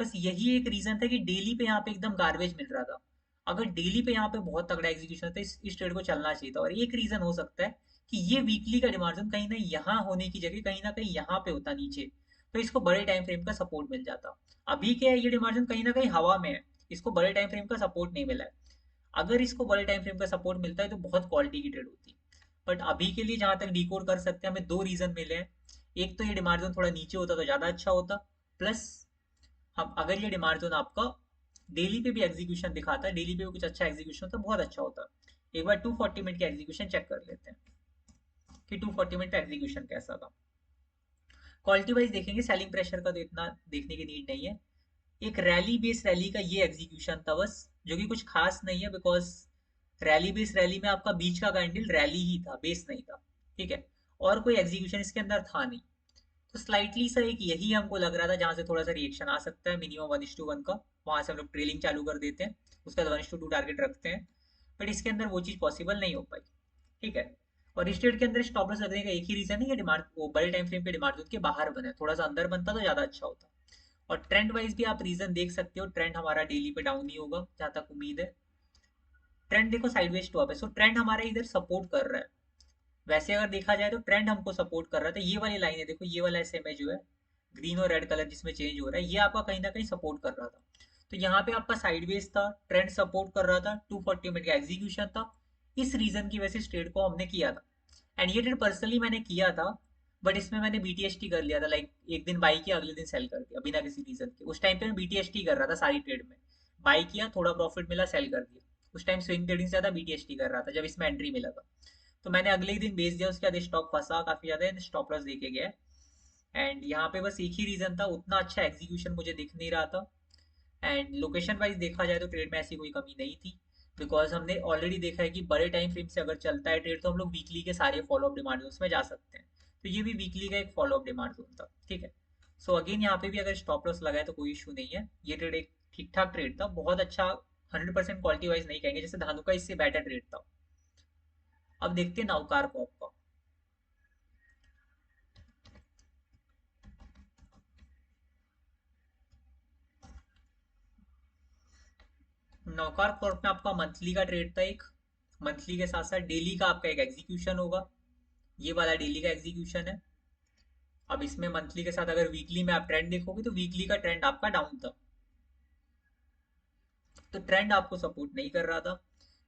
बस यही एक रीजन था कि डेली पे यहाँ पे एकदम गार्बेज मिल रहा था। अगर डेली पे यहाँ पे बहुत तगड़ा एग्जीक्यूशन था, इस ट्रेड को चलना चाहिए था। और एक रीजन हो सकता है कि ये वीकली का डिमांड जोन कहीं ना यहाँ होने की जगह कहीं ना कहीं यहाँ पे होता नीचे, तो इसको बड़े टाइम फ्रेम का सपोर्ट मिल जाता। अभी क्या है, ये डिमांड जोन कहीं ना कहीं हवा में है, इसको बड़े टाइम फ्रेम का सपोर्ट नहीं मिला है। अगर इसको बड़े टाइम फ्रेम का सपोर्ट मिलता है तो बहुत क्वालिटी की ट्रेड होती। बट अभी के लिए जहां तक डिकोड कर सकते हैं, हमें दो रीजन मिले हैं। एक तो ये डिमांड जोन थोड़ा नीचे होता तो ज्यादा अच्छा होता, प्लस हम अगर ये डिमांड जोन आपका डेली पे भी एग्जीक्यूशन दिखाता है, डेली पे भी कुछ अच्छा एग्जीक्यूशन होता, बहुत अच्छा होता। एक बार 240 मिनट के एग्जीक्यूशन चेक कर लेते हैं कि 240 मिनट का एग्जीक्यूशन कैसा था। क्वालिटी वाइज देखेंगे, सेलिंग प्रेशर का तो इतना देखने की नीड नहीं है। एक रैली बेस रैली का ये एग्जीक्यूशन था बस, जो कि कुछ खास नहीं है, बिकॉज रैली बेस रैली में आपका बीच का कैंडल रैली ही था, बेस नहीं था। ठीक है, और कोई एग्जीक्यूशन इसके अंदर था नहीं। तो स्लाइटली सा एक यही हमको लग रहा था जहां से थोड़ा सा रिएक्शन आ सकता है, मिनिमम 1:1 का, वहां से हम लोग ट्रेलिंग चालू कर देते हैं, उसके बाद 1:2 टारगेट रखते हैं। बट इसके अंदर वो चीज पॉसिबल नहीं हो पाई। ठीक है, और इस ट्रेड के अंदर स्टॉप लॉस लगने का एक ही रीजन है कि डिमांड वो बड़े टाइम फ्रेम पे डिमांड जोन के बाहर बने, थोड़ा सा अंदर बनता तो ज्यादा अच्छा होता। और ट्रेंड वाइज भी आप रीजन देख सकते हो, ट्रेंड हमारा डेली पे डाउन ही होगा जहां तक उम्मीद है। ट्रेंड देखो साइडवेज टू अप है, सो ट्रेंड हमारा इधर सपोर्ट कर रहा है। वैसे अगर देखा जाए तो ट्रेंड हमको सपोर्ट कर रहा था, ये वाली लाइन है देखो, ये वाला एसएमए जो है ग्रीन और रेड कलर जिसमें चेंज हो रहा है, ये आपका कहीं ना कहीं सपोर्ट कर रहा था। तो यहाँ पे आपका साइडवेज था, ट्रेंड सपोर्ट कर रहा था, 240 मिनट का एग्जीक्यूशन था। इस रीजन की वजह से इस ट्रेड को हमने किया था। एंड ये ट्रेड पर्सनली मैंने किया था, बट इसमें मैंने बीटीएसटी कर लिया था, लाइक एक दिन बाई किया, अगले दिन सेल कर दिया बिना किसी रीजन के। उस टाइम पे मैं बीटीएसटी कर रहा था सारी ट्रेड में, बाई किया, थोड़ा प्रॉफिट मिला, सेल कर दिया। उस टाइम स्विंग ट्रेडिंग से ज्यादा बीटीएसटी कर रहा था जब इसमें एंट्री मिला था। तो मैंने अगले ही दिन बेच दिया, उसके बाद स्टॉक फंसा काफी ज्यादा, स्टॉप लॉस देके गया। एंड यहाँ पे बस एक ही रीजन था, उतना अच्छा एग्जीक्यूशन मुझे दिख नहीं रहा था। एंड लोकेशन वाइज देखा जाए तो ट्रेड में ऐसी कोई कमी नहीं थी, बिकॉज हमने ऑलरेडी देखा है कि बड़े टाइम फ्रेम से अगर चलता है ट्रेड तो हम लोग वीकली के सारे फॉलो अप डिमांड जोन में जा सकते हैं। तो ये भी वीकली का एक फॉलो अप डिमांड जोन था। ठीक है, सो अगेन यहाँ पे भी अगर स्टॉप लॉस लगाए तो कोई इशू नहीं है। ये ट्रेड एक ठीक ठाक ट्रेड था, बहुत अच्छा 100% क्वालिटी वाइज नहीं कहेंगे, जैसे धानु का इससे बेटर ट्रेड था। अब देखते हैं नवकार को आपका। नौकार कॉर्प में आपका मंथली का ट्रेड था एक, मंथली के साथ साथ डेली का आपका एक एग्जीक्यूशन होगा, ये वाला डेली का एग्जीक्यूशन है। अब इसमें मंथली के साथ अगर वीकली में आप ट्रेंड देखोगे तो वीकली का ट्रेंड आपका डाउन था, तो ट्रेंड आपको सपोर्ट नहीं कर रहा था।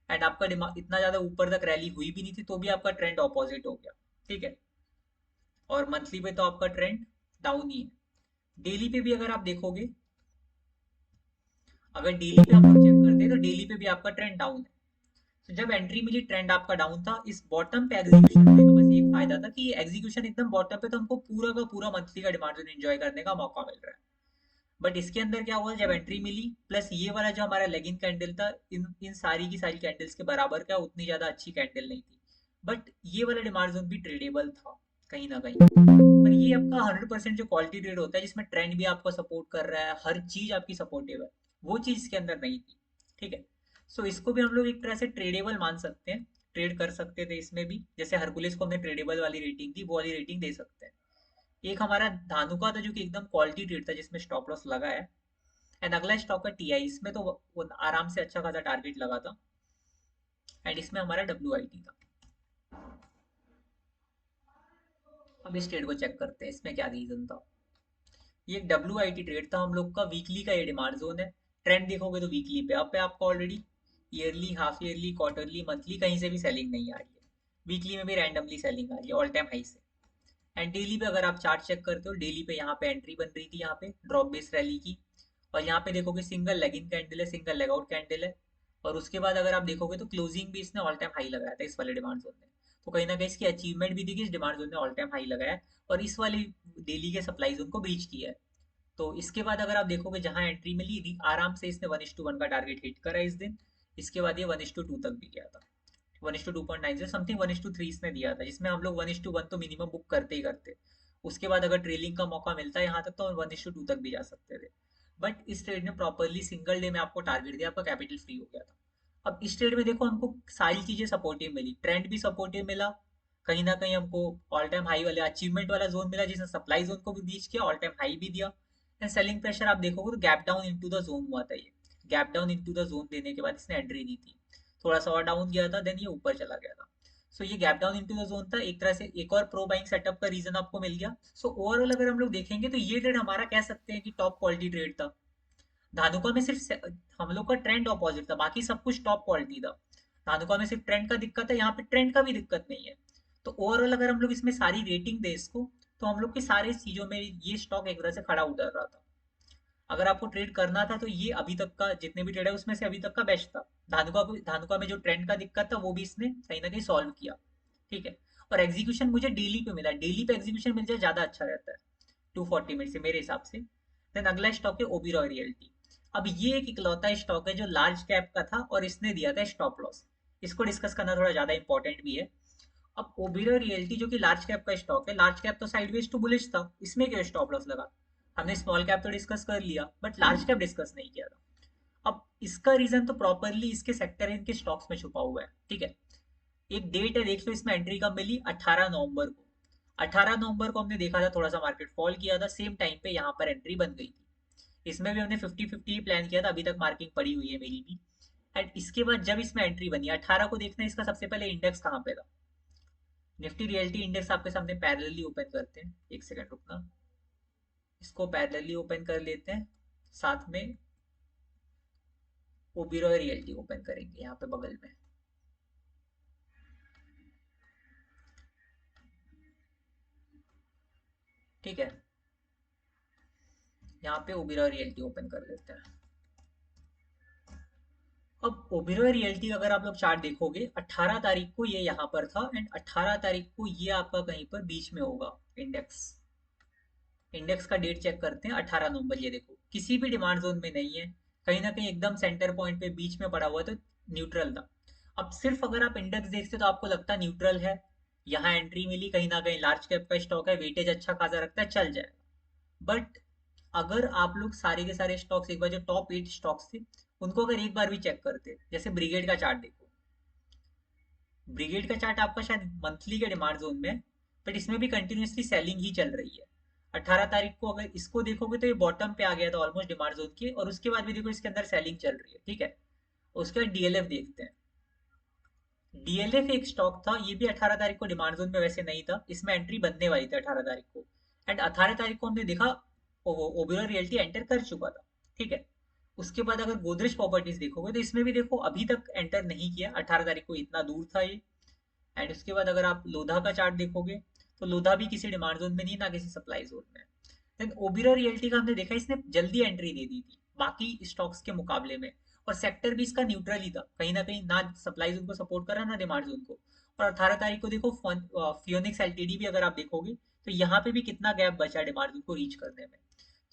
एंड आपका दिमाग इतना ज्यादा ऊपर तक रैली हुई भी नहीं थी, तो भी आपका ट्रेंड ऑपोजिट हो गया। ठीक है, और मंथली पे तो आपका ट्रेंड डाउन ही है। डेली पे भी अगर आप देखोगे, अगर डेली पे हम लोग चेक करते हैं तो डेली पे भी आपका ट्रेंड डाउन है। तो जब एंट्री मिली ट्रेंड आपका डाउन था, इस बॉटम पे एग्जीक्यूशन होने का बस एक फायदा था कि एग्जीक्यूशन एकदम बॉटम पे, तो हमको पूरा का पूरा मंथली का डिमांड जोन एंजॉय करने का मौका मिल रहा है। बट इसके अंदर क्या हुआ, जब एंट्री मिली प्लस ये वाला जो हमारा लेगिंग कैंडल था, इन इन सारी की सारी कैंडल्स के बराबर का उतनी ज्यादा अच्छी कैंडल नहीं थी। बट ये वाला डिमांड जोन भी ट्रेडेबल था कहीं ना कहीं। पर ये आपका 100% जो क्वालिटी ट्रेड होता है जिसमें ट्रेंड भी आपको सपोर्ट कर रहा है, हर चीज आपकी सपोर्टिव है, वो चीज इसके अंदर नहीं थी। ठीक है, सो इसको भी हम लोग एक तरह से ट्रेडेबल मान सकते हैं, ट्रेड कर सकते थे इसमें भी, जैसे हरकुलिस को हमने ट्रेडेबल वाली रेटिंग दी, वो वाली रेटिंग दे सकते हैं। एक हमारा धानुका था जो कि एकदम क्वालिटी ट्रेड था जिसमें स्टॉप लॉस लगा है। एंड अगला स्टॉक का टीआई, इसमें तो वो आराम से अच्छा खासा टारगेट लगा था। एंड इसमें हमारा डब्ल्यू था। अब इस ट्रेड को चेक करते हैं इसमें क्या रीजन था। ये एक डब्ल्यू ट्रेड था हम लोग का, वीकली का ये डिमांड जोन है। ट्रेंड देखोगे तो वीकली पे अप है आपका already, yearly, half yearly, quarterly, monthly कहीं से भी सेलिंग नहीं आ रही है, वीकली में भी रैंडमली सेलिंग आ रही है ऑल टाइम हाई से। एंड डेली पे अगर आप चार्ट चेक करते हो, डेली पे यहाँ पे एंट्री बन रही थी, यहाँ पे ड्रॉप बेस रैली की, और यहाँ पे देखोगे सिंगल लेग इन कैंडल है, सिंगल लेग आउट कैंडल है। और उसके बाद अगर आप देखोगे तो क्लोजिंग भी इसने ऑल टाइम हाई लगाया था इस वाले डिमांड जोन में। तो कहीं ना कहीं इसकी अचीवमेंट भी थी कि इस डिमांड जोन ने ऑल टाइम हाई लगाया है और इस वाली डेली के सप्लाई जोन को ब्रीच किया है। तो इसके बाद अगर आप देखोगे जहां एंट्री मिली, आराम से इसने 1:1 का टारगेट हिट करा इस दिन। इसके बाद ये 1:2 तक भी गया था। 1:2.90 समथिंग 1:3 इसने दिया था, जिसमें हम लोग 1:1 तो मिनिमम बुक करते ही करते। उसके बाद अगर ट्रेलिंग का मौका मिलता है यहाँ तक तो 1:2 तक भी जा सकते थे। बट इस ट्रेड ने प्रॉपरली सिंगल डे में आपको टारगेट दिया, आपका कैपिटल फ्री हो गया था। अब इस ट्रेड में देखो हमको सारी चीजें सपोर्टिव मिली, ट्रेंड भी सपोर्टिव मिला, कहीं ना कहीं हमको ऑल टाइम हाई वाले अचीवमेंट वाला जोन मिला जिसने सप्लाई जोन को भी बीच किया, ऑल टाइम हाई भी दिया। एंड सेलिंग प्रेशर आप देखोगे तो gap down into the zone हुआ था ये। Gap down into the zone देने के बाद इसने एंट्री दी थी, थोड़ा सा और डाउन गया था, देन ये ऊपर चला गया था। सो ये gap down into the zone था, एक तरह से एक और प्रो बाइंग सेटअप का रीजन आपको मिल गया। सो ओवरऑल अगर हम लोग देखेंगे तो ये ट्रेड हमारा कह सकते हैं कि टॉप क्वालिटी ट्रेड था। धानुका में सिर्फ हम लोग का ट्रेंड अपोजिट था, बाकी सब कुछ टॉप क्वालिटी था। धानुका में सिर्फ ट्रेंड का दिक्कत है, यहाँ पे ट्रेंड का भी दिक्कत नहीं है। तो ओवरऑल अगर हम लोग इसमें सारी रेटिंग दे इसको, तो हम लोग की सारी चीजों में ये स्टॉक एक तरह से खड़ा उतर रहा था। अगर आपको ट्रेड करना था तो ये अभी तक का जितने भी ट्रेड है उसमें से अभी तक का बेस्ट था। धानुका में जो ट्रेंड का दिक्कत था वो भी इसने कहीं ना कहीं सॉल्व किया। ठीक है। और एग्जीक्यूशन मुझे डेली पे मिला, डेली पे एग्जीक्यूशन मिल जाए ज्यादा अच्छा रहता है 240 मिनट से मेरे हिसाब से। देन अगला स्टॉक है ओबेरॉय रियल्टी। अब ये एक इकलौता स्टॉक है जो लार्ज कैप का था और इसने दिया था स्टॉप लॉस। इसको डिस्कस करना थोड़ा ज्यादा इंपॉर्टेंट भी है। अब ओबेरॉय रियल्टी जो कि लार्ज कैप का स्टॉक है, लार्ज कैप तो साइडवेज टू बुलिश था, इसमें क्यों स्टॉप लॉस लगा? हमने स्मॉल कैप तो डिस्कस कर लिया बट लार्ज कैप डिस्कस नहीं किया था। अब इसका रीजन तो प्रॉपरली इसके सेक्टर इनके स्टॉक्स में छुपा हुआ है। ठीक है। एक डेट है, देख लो इसमें एंट्री कब मिली, 18 नवंबर को। 18 नवंबर को हमने देखा था थोड़ा सा मार्केट फॉल किया था, सेम टाइम पे यहाँ पर एंट्री बन गई थी। इसमें भी हमने 50-50 ही प्लान किया था, अभी तक मार्किंग पड़ी हुई है मेरी भी। एंड इसके बाद जब इसमें एंट्री बनी 18 को, देखना इसका सबसे पहले इंडेक्स कहाँ पे था। निफ्टी रियल्टी इंडेक्स आपके सामने पैरेलली ओपन करते हैं, एक सेकंड रुकना, इसको पैरेलली ओपन कर लेते हैं, साथ में ओबेरॉय रियल्टी ओपन करेंगे यहाँ पे बगल में। ठीक है। यहाँ पे ओबेरॉय रियल्टी ओपन कर लेते हैं। अब ओबेरॉय रियल्टी अगर आप लोग चार्ट देखोगे, 18 तारीख को ये यहाँ पर था एंड 18 तारीख को ये आपका कहीं पर बीच में होगा। इंडेक्स इंडेक्स का डेट चेक करते हैं, 18 नवंबर, ये देखो किसी भी डिमांड जोन में नहीं है, कहीं ना कहीं एकदम सेंटर पॉइंट पे बीच में पड़ा हुआ, तो न्यूट्रल था। अब सिर्फ अगर आप इंडेक्स देखते तो आपको लगता न्यूट्रल है, यहाँ एंट्री मिली, कहीं ना कहीं लार्ज कैप का स्टॉक है, वेटेज अच्छा खासा रखता है, चल जाएगा। बट अगर आप लोग सारे के सारे स्टॉक्स एक बार जो टॉप 8 स्टॉक्स थे उनको अगर एक बार भी चेक करते, जैसे ब्रिगेड का चार्ट देखो, ब्रिगेड का चार्ट आपका शायद मंथली के डिमांड जोन में, बट इसमें भी कंटिन्यूसली सेलिंग ही चल रही है। 18 तारीख को अगर इसको देखोगे तो ये बॉटम पे आ गया था ऑलमोस्ट डिमांड जोन के, और उसके बाद भी देखो इसके अंदर सेलिंग चल रही है। ठीक है। उसके बाद डीएलएफ देखते हैं। डीएलएफ एक स्टॉक था, ये भी 18 तारीख को डिमांड जोन में वैसे नहीं था, इसमें एंट्री बनने वाली थी 18 तारीख को। एंड 18 तारीख को हमने देखा ओबेरॉय रियल्टी एंटर कर चुका था। ठीक है। उसके बाद अगर गोदरेज प्रॉपर्टीज देखोगे तो इसमें भी देखो अभी तक एंटर नहीं किया, 18 तारीख को इतना दूर था ये। एंड उसके बाद अगर आप लोधा का चार्ट देखोगे तो लोधा भी किसी डिमांड जोन में नहीं, ना किसी सप्लाई जोन में। देन ओबेरॉय रियल्टी का हमने देखा इसने जल्दी एंट्री दे दी थी बाकी स्टॉक्स के मुकाबले में, और सेक्टर भी इसका न्यूट्रल ही था, कहीं ना कहीं ना सप्लाई जोन को सपोर्ट कर रहा ना डिमांड जोन को। और 18 तारीख को देखो फियोनिक्स एलटीडी भी अगर आप देखोगे तो यहाँ पे भी कितना गैप बचा डिमांड जोन को रीच करने में।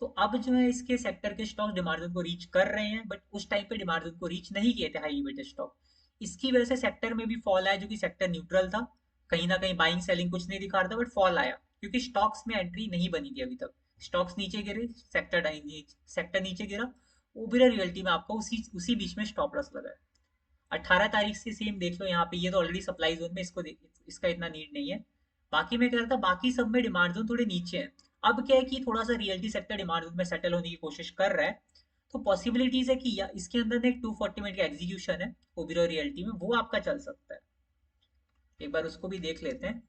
तो अब जो है इसके सेक्टर के स्टॉक डिमांड जोन को रीच कर रहे हैं, बट उस टाइम पे डिमांड जोन को रीच नहीं किए थे हाई लिमिटेड स्टॉक। इसकी वजह से सेक्टर में भी फॉल आया, जो कि सेक्टर न्यूट्रल था, कहीं ना कहीं बाइंग सेलिंग कुछ नहीं दिखा रहा था, बट फॉल आया क्योंकि स्टॉक्स में एंट्री नहीं बनी थी अभी तक। स्टॉक्स नीचे गिरे, सेक्टर नीचे गिरा। ओबेरॉय रियल्टी में आपका उसी उसी बीच में स्टॉप लॉस लगा है। 18 तारीख से सेम देख लो यहाँ पे, ये तो ऑलरेडी सप्लाई जोन में, इसका इतना नीड नहीं है। बाकी मैं कह रहा था बाकी सब में डिमांड जोन थोड़े नीचे है। अब क्या है कि थोड़ा सा रियल्टी सेक्टर डिमांड जोन में सेटल होने की कोशिश कर रहा है, तो पॉसिबिलिटीज है कि या इसके अंदर ना एक 240 मिनट का एग्जीक्यूशन है ओबेरॉय रियल्टी में, वो आपका चल सकता है। एक बार उसको भी देख लेते हैं।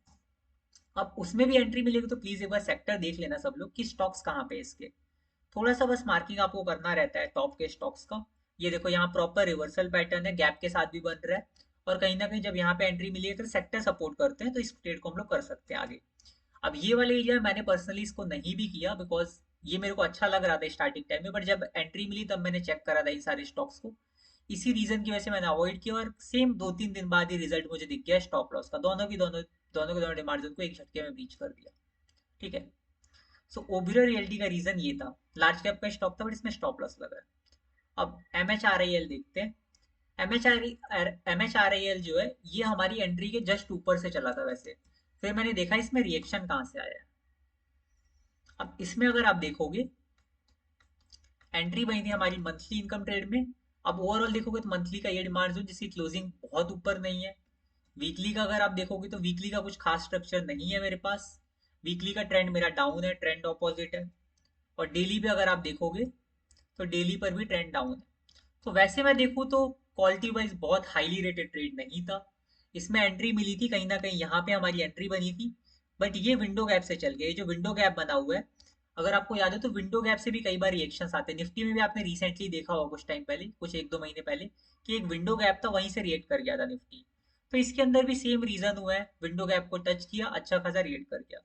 अब उसमें भी एंट्री मिलेगी तो प्लीज एक बार सेक्टर देख लेना सब लोग कि स्टॉक्स कहाँ पे है इसके। थोड़ा सा बस मार्किंग आपको करना रहता है टॉप के स्टॉक्स का। ये देखो यहाँ प्रॉपर रिवर्सल पैटर्न है, गैप के साथ भी बन रहा है, और कहीं ना कहीं जब यहाँ पे एंट्री मिली है तो सेक्टर सपोर्ट करते हैं, तो इस ट्रेड को हम लोग कर सकते हैं आगे। अब ये वाले एरिया मैंने पर्सनली इसको नहीं भी किया, बिकॉज ये मेरे को अच्छा लग रहा था स्टार्टिंग टाइम में, बट जब एंट्री मिली तब मैंने चेक करा था इन सारे स्टॉक्स को। इसी रीजन की वजह से मैंने अवॉइड किया, और सेम 2-3 दिन बाद ही रिजल्ट मुझे दिख गया स्टॉप लॉस का, दोनों के दोनों डिमांड जोन को एक झटके में ब्रीच कर दिया। ठीक है। सो ओबेरॉय रियल्टी का रीजन ये था, लार्ज कैप का स्टॉक था बट इसमें स्टॉप लॉस लगा है। अब M H R I L देखते हैं। MHRAL जो है ये हमारी एंट्री के जस्ट ऊपर से चला था वैसे। फिर मैंने देखा इसमें रिएक्शन कहाँ से आया है। अब इसमें अगर आप देखोगे एंट्री बनी थी हमारी मंथली इनकम ट्रेड में। अब ओवरऑल देखोगे तो मंथली का ये डिमांड जोन जिसकी क्लोजिंग बहुत ऊपर नहीं है। वीकली का अगर आप देखोगे तो वीकली का कुछ खास स्ट्रक्चर नहीं है मेरे पास। वीकली का ट्रेंड मेरा डाउन है, ट्रेंड ऑपोजिट है। और डेली पे अगर आप देखोगे तो डेली पर भी ट्रेंड डाउन है। तो वैसे मैं देखूँ तो क्वालिटी वाइज बहुत हाईली रेटेड ट्रेड नहीं था। इसमें एंट्री मिली थी कहीं ना कहीं, यहाँ पे हमारी एंट्री बनी थी। बट ये विंडो गैप से चल गया। ये जो विंडो गैप बना हुआ है, अगर आपको याद है तो विंडो गैप से भी कई बार रिएक्शंस आते हैं। निफ्टी में भी आपने रिसेंटली देखा होगा कुछ टाइम पहले, कुछ 1-2 महीने पहले, कि एक विंडो गैप था, वहीं से रिएक्ट कर गया था निफ्टी। तो इसके अंदर भी सेम रीजन हुआ है, विंडो गैप को टच किया, अच्छा खासा रिएक्ट कर गया।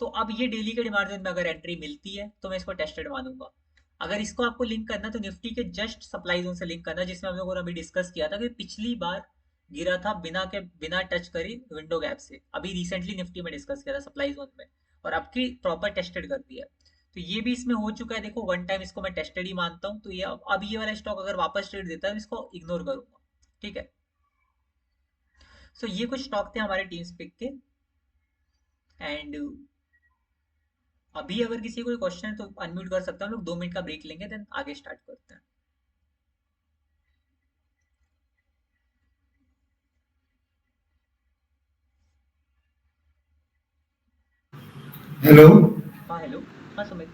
तो अब ये डेली के डिमांड में अगर एंट्री मिलती है तो मैं इसको टेस्टेड मानूंगा। अगर इसको आपको लिंक करना तो निफ्टी के जस्ट सप्लाई जोन से लिंक करना, जिसमें हम लोगों ने अभी डिस्कस किया था कि पिछली बार गिरा था बिना टच करे विंडो गैप से। अभी रिसेंटली निफ्टी में डिस्कस किया था सप्लाई जोन में, और अब की प्रॉपर टेस्टेड कर दिया। तो ये भी इसमें हो चुका है। देखो वन टाइम इसको मैं टेस्टेड ही मानता हूँ। तो ये अब ये वाला स्टॉक अगर वापस ट्रेड देता है इसको इग्नोर करूंगा। ठीक है। सो ये कुछ स्टॉक थे हमारे टीम स्पिक के। एंड अभी अगर किसी को कोई क्वेश्चन है तो अनम्यूट कर सकते हैं। हम लोग 2 मिनट का ब्रेक लेंगे, देन आगे स्टार्ट करते हैं। हेलो। हाँ हेलो। हाँ सुमित।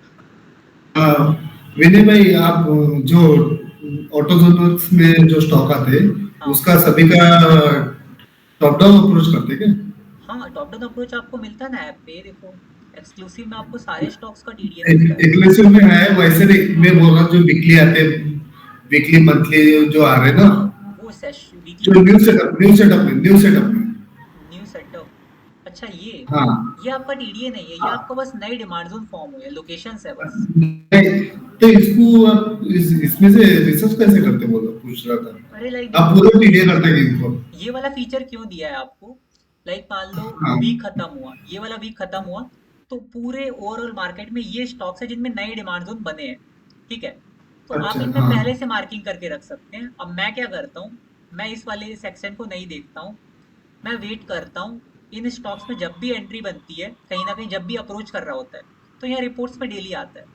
विनय भाई, आप जो ऑटोजोनस में जो स्टॉक आते हैं हाँ उसका सभी का टॉप डाउन अप्रोच करते हैं क्या? हाँ, टॉप डाउन अप्रोच आपको मिलता है ना ऐप पे। देखो एक्सक्लूसिव में आपको सारे स्टॉक्स का टीडीए मिलता है। एग्रेसिव में है, वैसे नहीं मैं बोल रहा हूँ जो वीकली आते हैं, वीकली मंथली जो आ रहे हैं ना, वो सेश वीकली जो मंथली न्यू सेटअप में। New setup. अच्छा हाँ। ये आपका टीडीए नहीं है, ये आपका बस नई डिमांड जोन फॉर्म हुई है, लोकेशंस है बस। तो इसको आप इसमें से रिसर्च कैसे करते बोलो, पूछ रहा अरे लाइक था। आप देखो पूरा टीडीए करते हैं इनको? ये वाला फीचर क्यों दिया है आपको। लाइक मान लो हाँ। वीक खत्म हुआ, ये वाला वीक खत्म हुआ, तो पूरे ओवरऑल मार्केट में ये स्टॉक्स है जिनमें नए डिमांड जोन बने हैं। ठीक है। तो आप अच्छा। इनमें हाँ। पहले से मार्किंग करके रख सकते हैं। अब मैं क्या करता हूँ, मैं इस वाले सेक्शन को नहीं देखता हूँ। मैं वेट करता हूँ इन स्टॉक्स में, जब भी एंट्री बनती है कहीं ना कहीं, जब भी अप्रोच कर रहा होता है तो यहाँ रिपोर्ट्स में डेली आता है।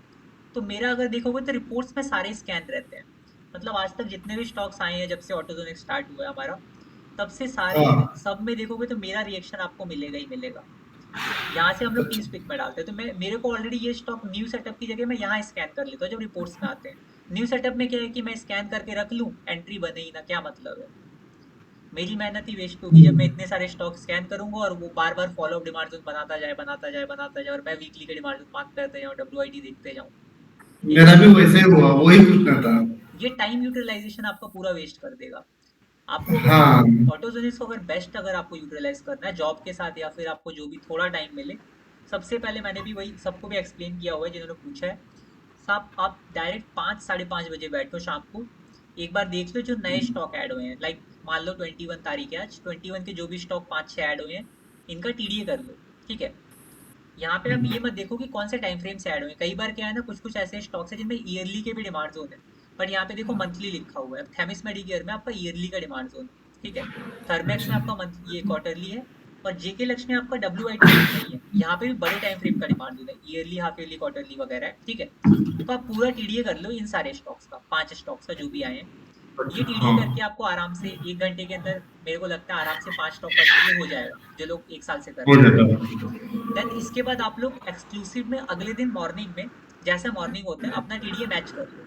तो मेरा अगर देखोगे तो रिपोर्ट्स में सारे स्कैन रहते हैं। मतलब आज तक जितने भी स्टॉक्स आए हैं जब से ऑटोजोनिक स्टार्ट हुआ है हमारा, तब से सारे हाँ। सब में देखोगे तो मेरा रिएक्शन आपको मिलेगा ही मिलेगा। यहाँ से हम लोग टीम अच्छा। स्पिक में डालते हैं, तो मैं मेरे को ऑलरेडी ये स्टॉक न्यू सेटअप की जगह मैं यहाँ स्कैन कर लेता हूँ जब रिपोर्ट्स में आते हैं। न्यू सेटअप में क्या है कि मैं स्कैन करके रख लूँ, एंट्री बने ही ना, क्या मतलब है। मेरी मेहनत ही वेस्ट होगी जब मैं हम्म। इतने सारे स्टॉक स्कैन करूंगा और वो बार बार फॉलो अप डिमांड जोन बनाता जाए बनाता जाए बनाता जाए, और मैं वीकली के डिमांड जोन मार्क करते जाऊँ, डब्ल्यू देखते जाऊँ। ये मेरा भी टाइम वैसे ही हुआ, वही पूछना था। ये टाइम यूटिलाइजेशन आपका पूरा वेस्ट कर देगा। आपको अगर हाँ। ऑटोजेनिक्स को अगर बेस्ट अगर आपको यूटिलाइज करना है जॉब के साथ, या फिर आपको जो भी थोड़ा टाइम मिले, सबसे पहले मैंने भी वही सबको भी एक्सप्लेन किया हुआ है जिन्होंने पूछा है। साहब आप डायरेक्ट 5-5:30 बजे बैठो शाम को, एक बार देख लो जो नए स्टॉक ऐड हुए हैं। लाइक मान लो 21 तारीख है आज, 21 के जो भी स्टॉक 5-6 ऐड हुए हैं, इनका टीडीए कर लो। ठीक है। यहाँ पे आप ये मत देखो कि कौन से टाइम फ्रेम से ऐड हुए हैं। कई बार क्या है ना, कुछ कुछ ऐसे स्टॉक्स है जिनमें ईयरली के भी डिमांड जोन है, बट यहाँ पे देखो मंथली लिखा हुआ है। थेमिस मेडिकेयर में आपका ईयरली का डिमांड जोन है। ठीक है। थर्मेक्स में आपका मंथ ये क्वार्टरली है, और जेके लक्ष्मी में आपका डब्ल्यू जोन नहीं है। यहाँ पे भी बड़े टाइम फ्रेम का डिमांड जोन है, ईयरली, हाफ ईयरली, क्वार्टरली वगैरह है। ठीक है। तो आप पूरा टीडीए कर लो इन सारे स्टॉक्स का, 5 स्टॉक्स का जो भी आए हैं। ये टीडीए हाँ। करके आपको आराम से 1 घंटे के अंदर, मेरे को लगता है आराम से 5 स्टॉक का टीडीए हो जाएगा, जो लोग 1 साल से कर हो रहे हैं। जाता है। देन इसके बाद आप लोग एक्सक्लूसिव में अगले दिन मॉर्निंग में, जैसे मॉर्निंग होता है, अपना टीडीए मैच कर लो।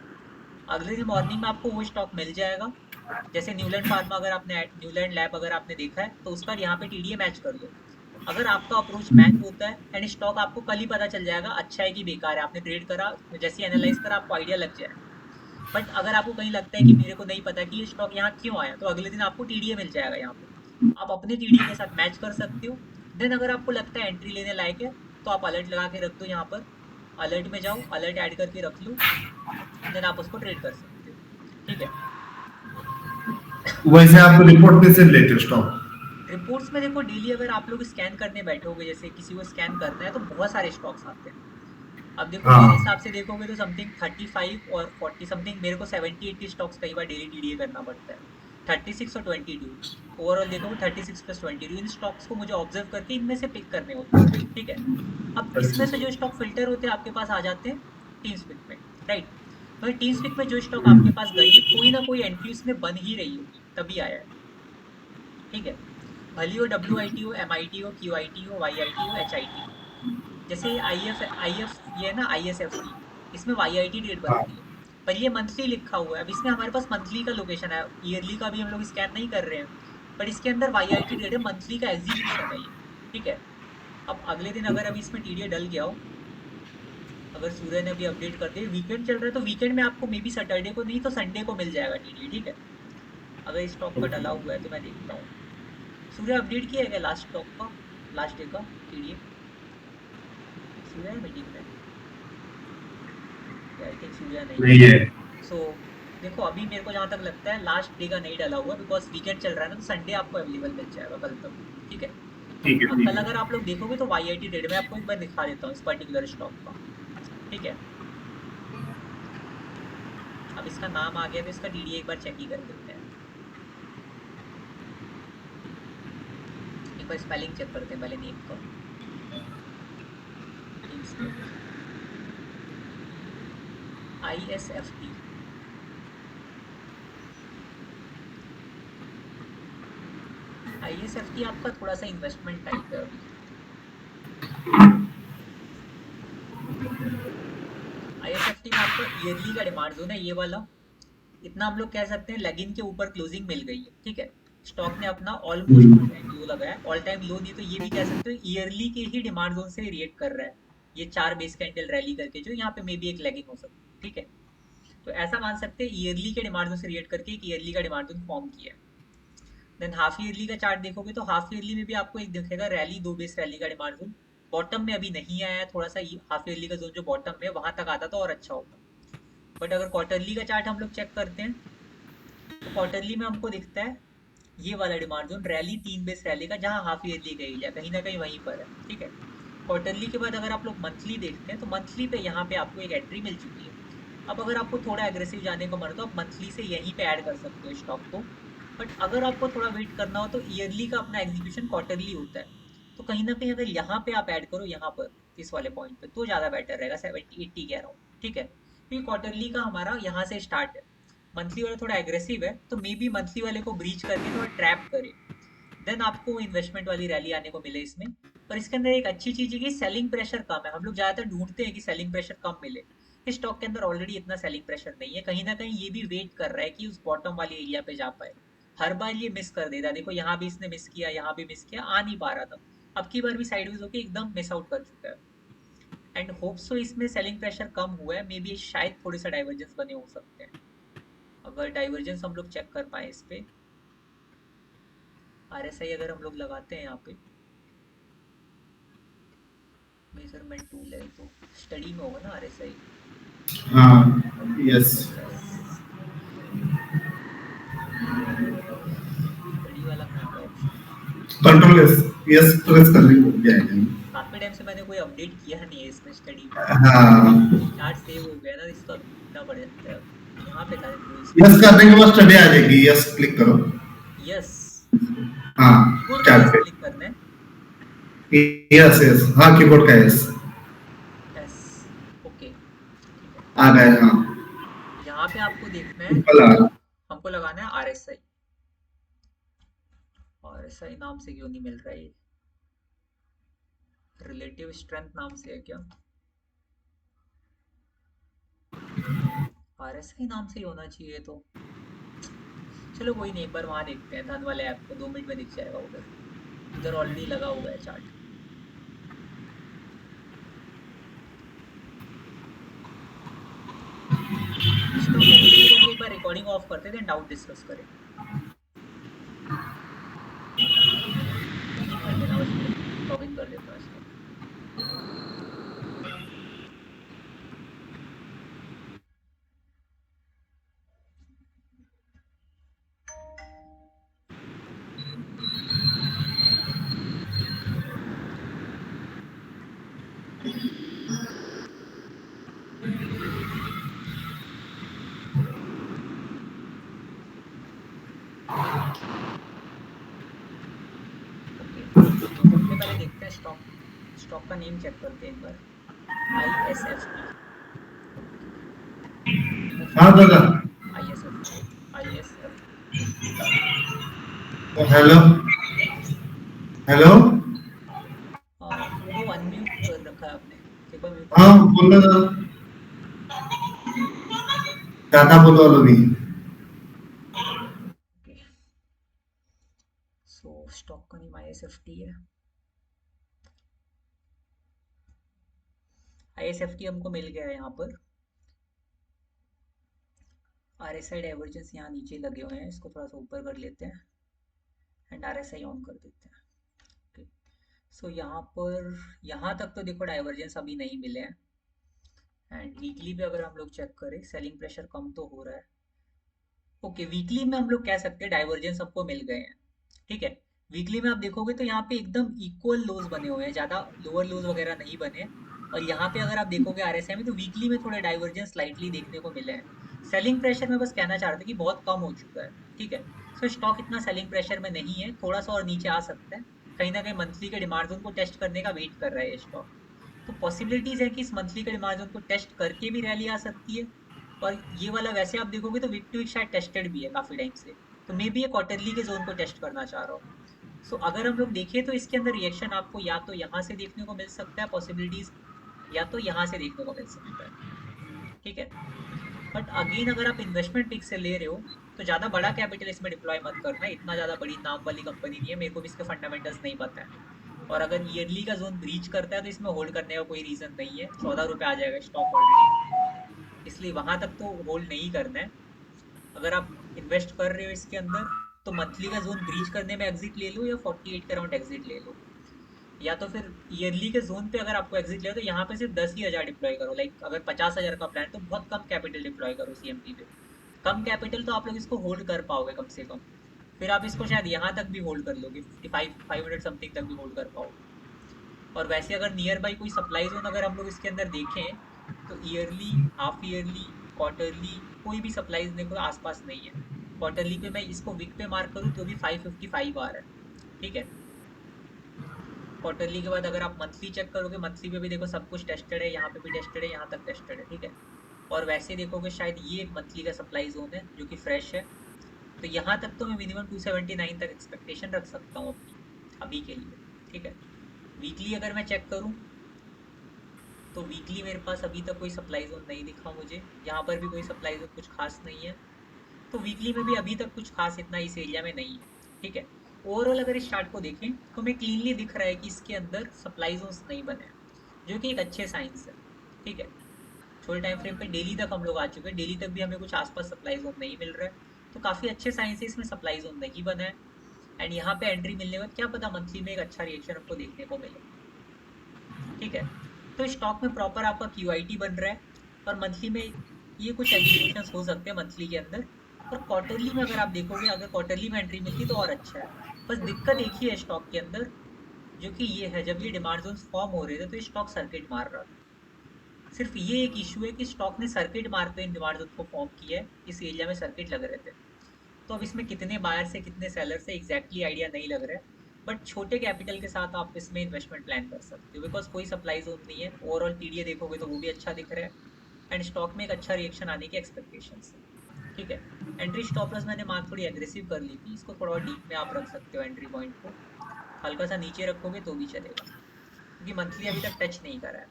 अगले दिन मॉर्निंग में आपको वो स्टॉक मिल जाएगा। जैसे न्यूलैंड फार्मा, अगर आपने न्यूलैंड लैब अगर आपने देखा है तो उसका यहाँ पे टीडीए मैच कर लो। अगर आपका अप्रोच मैच होता है एंड स्टॉक आपको कल ही पता चल जाएगा अच्छा है कि बेकार है, आपने ट्रेड करा, जैसे एनालाइज करा, आपको आइडिया लग जाएगा। बट अगर आपको कहीं लगता है कि मेरे को नहीं पता कि ये स्टॉक यहाँ क्यों आया, तो अगले दिन आपको टीडीए मिल जाएगा यहाँ पे, आप अपने टीडीए के साथ मैच कर सकते हो। देन अगर आपको लगता है एंट्री लेने लायक है तो आप अलर्ट लगा के रख दो यहाँ पर, अलर्ट में जाओ, अलर्ट ऐड करके रख लो, देन आप उसको ट्रेड कर सकते हो। ठीक है। वैसे आप रिपोर्ट में से लेते हो स्टॉक? रिपोर्ट्स में देखो डेली अगर आप लोग स्कैन करने बैठोगे, जैसे किसी को स्कैन करना है, तो बहुत सारे स्टॉक्स आते हैं। अब देखो मेरे हाँ। हिसाब से देखोगे तो समथिंग 35 और 40 समथिंग, मेरे को 70-80 स्टॉक्स कई बार डेली टीडीए करना पड़ता है। 36 और 22, ओवरऑल देखोगे 36 प्लस 22, इन स्टॉक्स को मुझे ऑब्जर्व करके इनमें से पिक करने होते हैं, ठीक है। अब इसमें से जो स्टॉक फिल्टर होते हैं आपके पास आ जाते हैं टीम स्पिक में, राइट। तो टीम स्पिक में जो स्टॉक आपके पास गई है, कोई ना कोई एंट्री उसमें बन ही रही होगी तभी आया है, ठीक है। भली हो WIT हो, MIT हो, QIT हो, YIT हो, HIT हो। जैसे IF ये है ना ISFT, इसमें YIT डेट हाँ बनती है, पर ये मंथली लिखा हुआ है। अब इसमें हमारे पास मंथली का लोकेशन है, ईयरली का भी हम लोग स्कैन नहीं कर रहे हैं, पर इसके अंदर YIT डेट है, मंथली का एग्जीक्यूशन है ये, ठीक है। अब अगले दिन अगर अभी इसमें TDA डल गया हो, अगर सूर्य ने भी अपडेट कर दिया, वीकेंड चल रहा है तो वीकेंड में आपको मे बी सैटरडे को नहीं तो संडे को मिल जाएगा TDA, ठीक है। अगर स्टॉक का डला हुआ है तो मैं देखता हूँ, सूर्य अपडेट किया है क्या लास्ट स्टॉक का, लास्ट डे का TDA? सूर्य है मीटिंग में? आई थिंक सूर्या नहीं नहीं है। है। सो देखो अभी मेरे को जहाँ तक लगता है लास्ट डे का नहीं डाला हुआ, बिकॉज वीकेंड चल रहा है ना, तो संडे आपको अवेलेबल मिल जाएगा कल तक, ठीक है। ठीक है अब ठीक कल है। अगर आप लोग देखोगे तो YIT डेट में आपको एक बार दिखा देता हूँ इस पर्टिकुलर स्टॉक का, ठीक है। अब इसका नाम आ गया तो इसका DDA एक बार चेक ही कर लेते हैं, एक बार स्पेलिंग चेक करते हैं पहले नेम का। ISFT, ISFT आपका थोड़ा सा इन्वेस्टमेंट टाइप है अभी। ISFT में आपका ईयरली का डिमांड जोन है ये वाला, इतना हम लोग कह सकते हैं लेगिन के ऊपर क्लोजिंग मिल गई है, ठीक है। स्टॉक ने अपना ऑलमोस्ट ऑल टाइम लो लगाया, ऑल टाइम लो नहीं तो ये भी कह सकते हो ईयरली के ही डिमांड जोन से रिएक्ट कर रहा है, ये 4 बेस कैंडल रैली करके जो यहाँ पे मे बी एक लेगिंग हो सकती है, ठीक है। तो ऐसा मान सकते हैं ईयरली के डिमांड जोन से रिएक्ट करके एक ईयरली का डिमांड जोन फॉर्म किया है। देन हाफ ईयरली का चार्ट देखोगे तो हाफ ईयरली में भी आपको एक दिखेगा रैली, 2 बेस रैली का डिमांड जोन बॉटम में अभी नहीं आया है, थोड़ा सा हाफ ईयरली का जोन जो बॉटम में वहां तक आता तो और अच्छा होता। बट अगर क्वार्टरली का चार्ट हम लोग चेक करते हैं तो क्वार्टरली में हमको दिखता है ये वाला demand zone rally, 3 base rally का, जहां हाफ ईयरली का एरिया कहीं ना कहीं वहीं पर है, ठीक है। क्वार्टरली के बाद अगर आप लोग मंथली देखते हैं तो मंथली पे यहाँ पे आपको एक एंट्री मिल चुकी है। अब अगर आपको थोड़ा एग्रेसिव जाने को मन तो आप मंथली से यहीं पे ऐड कर सकते हो स्टॉक को, बट अगर आपको थोड़ा वेट करना हो तो ईयरली का अपना एग्जीक्यूशन क्वार्टरली होता है, तो कहीं ना कहीं अगर यहाँ पे आप ऐड करो, यहाँ पर इस वाले पॉइंट पे, तो ज़्यादा बेटर रहेगा 70-80 के अराउंड, ठीक है। क्योंकि क्वार्टरली का हमारा यहाँ से स्टार्ट है, मंथली वाला थोड़ा एग्रेसिव है, तो मे बी मंथली वाले को ब्रीच करके थोड़ा ट्रैप करे, देन आपको इन्वेस्टमेंट वाली रैली आने को मिले इसमें। पर इसके अंदर एक अच्छी चीज़ है कि सेलिंग प्रेशर कम है, हम लोग ज़्यादातर ढूंढते हैं कि सेलिंग प्रेशर कम मिले, इस स्टॉक के अंदर ऑलरेडी इतना सेलिंग प्रेशर नहीं है, कहीं ना कहीं ये भी वेट कर रहा है कि उस बॉटम वाले एरिया पे जा पाए। हर बार ये मिस कर देता है, देखो यहाँ भी इसने मिस किया, यहाँ भी मिस किया, आ नहीं पा रहा था, अब की बार भी साइडवेज होकर एकदम मिस आउट कर चुका है। एंड होप सो इसमें सेलिंग प्रेशर कम हुआ है, मे बी शायद थोड़े सा डाइवर्जेंस बने हो सकते हैं, अगर डाइवर्जेंस हम लोग चेक कर पाए इस पे। RSI अगर हम लोग लगाते हैं यहाँ पे मेजरमेंट टूल है तो स्टडी में होगा ना RSI, हाँ यस। स्टडी वाला कहाँ पे option? Control S, yes press करने को क्या है। काफी टाइम से मैंने कोई अपडेट किया नहीं है इसमें स्टडी में, हाँ चार्ट सेव हो गया ना, इसका ढूंढना पड़ जाता है। यहाँ पे था टूल्स में, यस करने के बाद स्टडी आ जाएगी, यस क्लिक करो। यस, हाँ कीबोर्ड का चैट यस पे, क्लिक करना है, यस यस, हाँ कीबोर्ड का यस यस, ओके, ठीक है। आ गए। हाँ यहाँ पे आपको देखना है, ऊपर आ रहा। हमको लगाना है RSI, RSI नाम से क्यों नहीं मिल रहा है, रिलेटिव स्ट्रेंथ नाम से है क्या? RSI नाम से ही होना चाहिए तो, चलो कोई नहीं, एक बार वहां देखते हैं धन वाले ऐप को, 2 मिनट में दिख जाएगा उधर, उधर ऑलरेडी लगा हुआ है चार्ट। स्टॉक एक बार रिकॉर्डिंग ऑफ करते थे, डाउट डिस्कस करें, लॉगिन कर लेना बस, लॉगिन कर लेता हूँ इसको। देखते हैं, स्टॉक का नेम चेक करते हैं एक बार। ISFT। हाँ दादा। ISFT। ISFT। Hello hello. Bro unmute कर रखा है आपने, एक बार म्यूट हाँ करो। बोल रहा दादा, दादा बोलो अभी। ओके, सो स्टॉक का नेम ISFT है। ISFT हमको मिल गया है यहाँ पर। RSI डाइवर्जेंस यहाँ नीचे लगे हुए हैं, इसको थोड़ा सा ऊपर कर लेते हैं एंड RSI ऑन कर देते हैं। ओके, सो यहाँ पर, यहाँ तक तो देखो डाइवर्जेंस अभी नहीं मिले हैं। एंड वीकली पे अगर हम लोग चेक करें, सेलिंग प्रेशर कम तो हो रहा है। ओके, वीकली में हम लोग कह सकते हैं डाइवर्जेंस हमको मिल गए हैं। ठीक है, वीकली में आप देखोगे तो यहाँ पे एकदम इक्वल लोज बने हुए हैं, ज़्यादा लोअर लोज वगैरह नहीं बने। और यहाँ पे अगर आप देखोगे RSI में, तो वीकली में थोड़े डाइवर्जेंस स्लाइटली देखने को मिले हैं। सेलिंग प्रेशर में बस कहना चाह रहे थे कि बहुत कम हो चुका है। ठीक है, सो स्टॉक इतना सेलिंग प्रेशर में नहीं है, थोड़ा सा और नीचे आ सकता है। कहीं ना कहीं मंथली के डिमांड जोन को टेस्ट करने का वेट कर रहा है ये स्टॉक। तो पॉसिबिलिटीज है कि इस मंथली के डिमांड जोन को टेस्ट करके भी रैली आ सकती है। और ये वाला वैसे आप देखोगे तो वीक टू वीक शायद टेस्टेड भी है काफी टाइम से। तो मे बी ये क्वार्टरली के जोन को टेस्ट करना चाह रहा हूँ। सो अगर हम लोग देखें तो इसके अंदर रिएक्शन आपको या तो यहाँ से देखने को मिल सकता है पॉसिबिलिटीज, या तो यहाँ से देखने को मिल सकता है। ठीक है, बट अगेन अगर आप इन्वेस्टमेंट पिक से ले रहे हो तो ज़्यादा बड़ा कैपिटल इसमें डिप्लॉय मत करना, इतना ज़्यादा बड़ी नाम वाली कंपनी नहीं है, मेरे को भी इसके फंडामेंटल्स नहीं पता है। और अगर ईयरली का जोन ब्रीच करता है तो इसमें होल्ड करने का कोई रीज़न नहीं है, 14 रुपये आ जाएगा स्टॉक ऑलरेडी, इसलिए वहां तक तो होल्ड नहीं करना है। अगर आप इन्वेस्ट कर रहे हो इसके अंदर, तो मंथली का जोन ब्रीच करने में एग्जिट ले लो, या 48 के अराउंड एग्जिट ले लो। या तो फिर ईयरली के जोन पे अगर आपको एग्जिट ले तो यहाँ पे सिर्फ 10 ही हजार डिप्लॉय करो। लाइक अगर 50 हजार का प्लान, तो बहुत कम कैपिटल डिप्लॉय करो CMP पे। कम कैपिटल तो आप लोग इसको होल्ड कर पाओगे कम से कम। फिर आप इसको शायद यहाँ तक भी होल्ड कर लोगे, 500 समथिंग तक भी होल्ड कर पाओगे। और वैसे अगर नियर बाई कोई सप्लाई जोन अगर हम लोग इसके अंदर देखें, तो ईयरली, हाफ ईयरली, क्वार्टरली, कोई भी सप्लाई जोन देखो आसपास नहीं है। क्वार्टरली पे मैं इसको वीक पे मार्क करूँ तो भी 555 आ रहा है। ठीक है, क्वार्टरली के बाद अगर आप मंथली चेक करोगे, मंथली पे भी देखो सब कुछ टेस्टेड है, यहाँ पे भी टेस्टेड है, यहाँ तक टेस्टेड है। ठीक है, और वैसे देखोगे शायद ये एक मंथली का सप्लाई जोन है जो कि फ्रेश है। तो यहाँ तक तो मैं मिनिमम 279 तक एक्सपेक्टेशन रख सकता हूँ अपनी, अभी के लिए। ठीक है, वीकली अगर मैं चेक करूँ, तो वीकली मेरे पास अभी तक कोई सप्लाई जोन नहीं दिखा मुझे, यहाँ पर भी कोई सप्लाई जोन कुछ खास नहीं है। तो वीकली में भी अभी तक कुछ खास इतना इस एरिया में नहीं है। ठीक है, ओवरऑल अगर इस चार्ट को देखें तो हमें क्लीनली दिख रहा है कि इसके अंदर सप्लाई जोन्स नहीं बने हैं, जो कि एक अच्छे साइंस है। ठीक है, छोटे टाइम फ्रेम पे डेली तक हम लोग आ चुके हैं, डेली तक भी हमें कुछ आसपास सप्लाई जोन नहीं मिल रहा है। तो काफ़ी अच्छे साइंस है, इसमें सप्लाई जोन नहीं बना है। एंड यहाँ पे एंट्री मिलने के बाद क्या पता मंथली में एक अच्छा रिएक्शन हमको देखने को मिले। ठीक है, तो स्टॉक में प्रॉपर आपका QIT बन रहा है, और मंथली में ये कुछ एग्जीक्यूशंस हो सकते हैं मंथली के अंदर। और क्वार्टरली में अगर आप देखोगे, अगर क्वार्टरली में एंट्री मिलती तो और अच्छा है। बस दिक्कत एक ही है स्टॉक के अंदर, जो कि ये है, जब ये डिमांड जोन फॉर्म हो रहे थे तो ये स्टॉक सर्किट मार रहा था। सिर्फ ये एक इशू है कि स्टॉक ने सर्किट मारते इन डिमांड जोन को फॉर्म किया है, इस एरिया में सर्किट लग रहे थे। तो अब इसमें कितने बायर से कितने सेलर से एग्जैक्टली आइडिया नहीं लग रहा है। बट छोटे कैपिटल के साथ आप इसमें इन्वेस्टमेंट प्लान कर सकते हो, बिकॉज कोई सप्लाई जोन नहीं है। ओवरऑल TDA देखोगे तो वो भी अच्छा दिख रहा है, एंड स्टॉक में एक अच्छा रिएक्शन आने की एक्सपेक्टेशंस है। ठीक है, एंट्री स्टॉप लॉस मैंने मार्क थोड़ी एग्रेसिव कर ली थी, इसको थोड़ा डीप में आप रख सकते हो एंट्री पॉइंट को। हल्का सा नीचे रखोगे तो भी चलेगा, क्योंकि मंथली अभी तक टच नहीं करा है।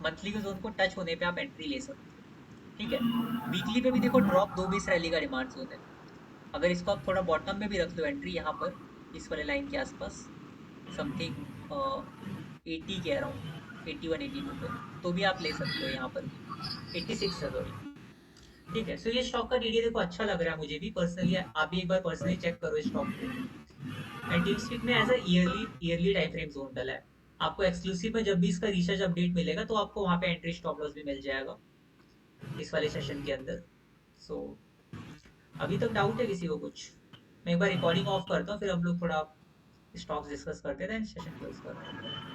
मंथली के जोन को टच होने पे आप एंट्री ले सकते हो। ठीक है, वीकली पे भी देखो ड्रॉप 2 बेस रैली का डिमांड जोन है। अगर इसको आप थोड़ा बॉटम में भी रख लो एंट्री, यहाँ पर इस वाले लाइन के आसपास समथिंग 80 के अराउंड, 81 82 पे, तो भी आप ले सकते हो यहाँ पर भी। 86 है सॉरी। ठीक है, सो ये स्टॉक का DDA देखो अच्छा लग रहा है मुझे भी पर्सनली, आप भी एक बार पर्सनली चेक करो इस स्टॉक को। एंड टीमस्पीक में as a early time frame zone डला है। आपको एक्सक्लूसिव में जब भी इसका रिसर्च अपडेट मिलेगा तो आपको वहाँ पे एंट्री स्टॉप लॉस भी मिल जाएगा इस वाले सेशन के अंदर। सो अभी तक डाउट है किसी को कुछ? मैं एक बार रिकॉर्डिंग ऑफ करता हूँ, फिर हम लोग थोड़ा स्टॉक्स डिस्कस करते हैं, सेशन क्लोज करते हैं।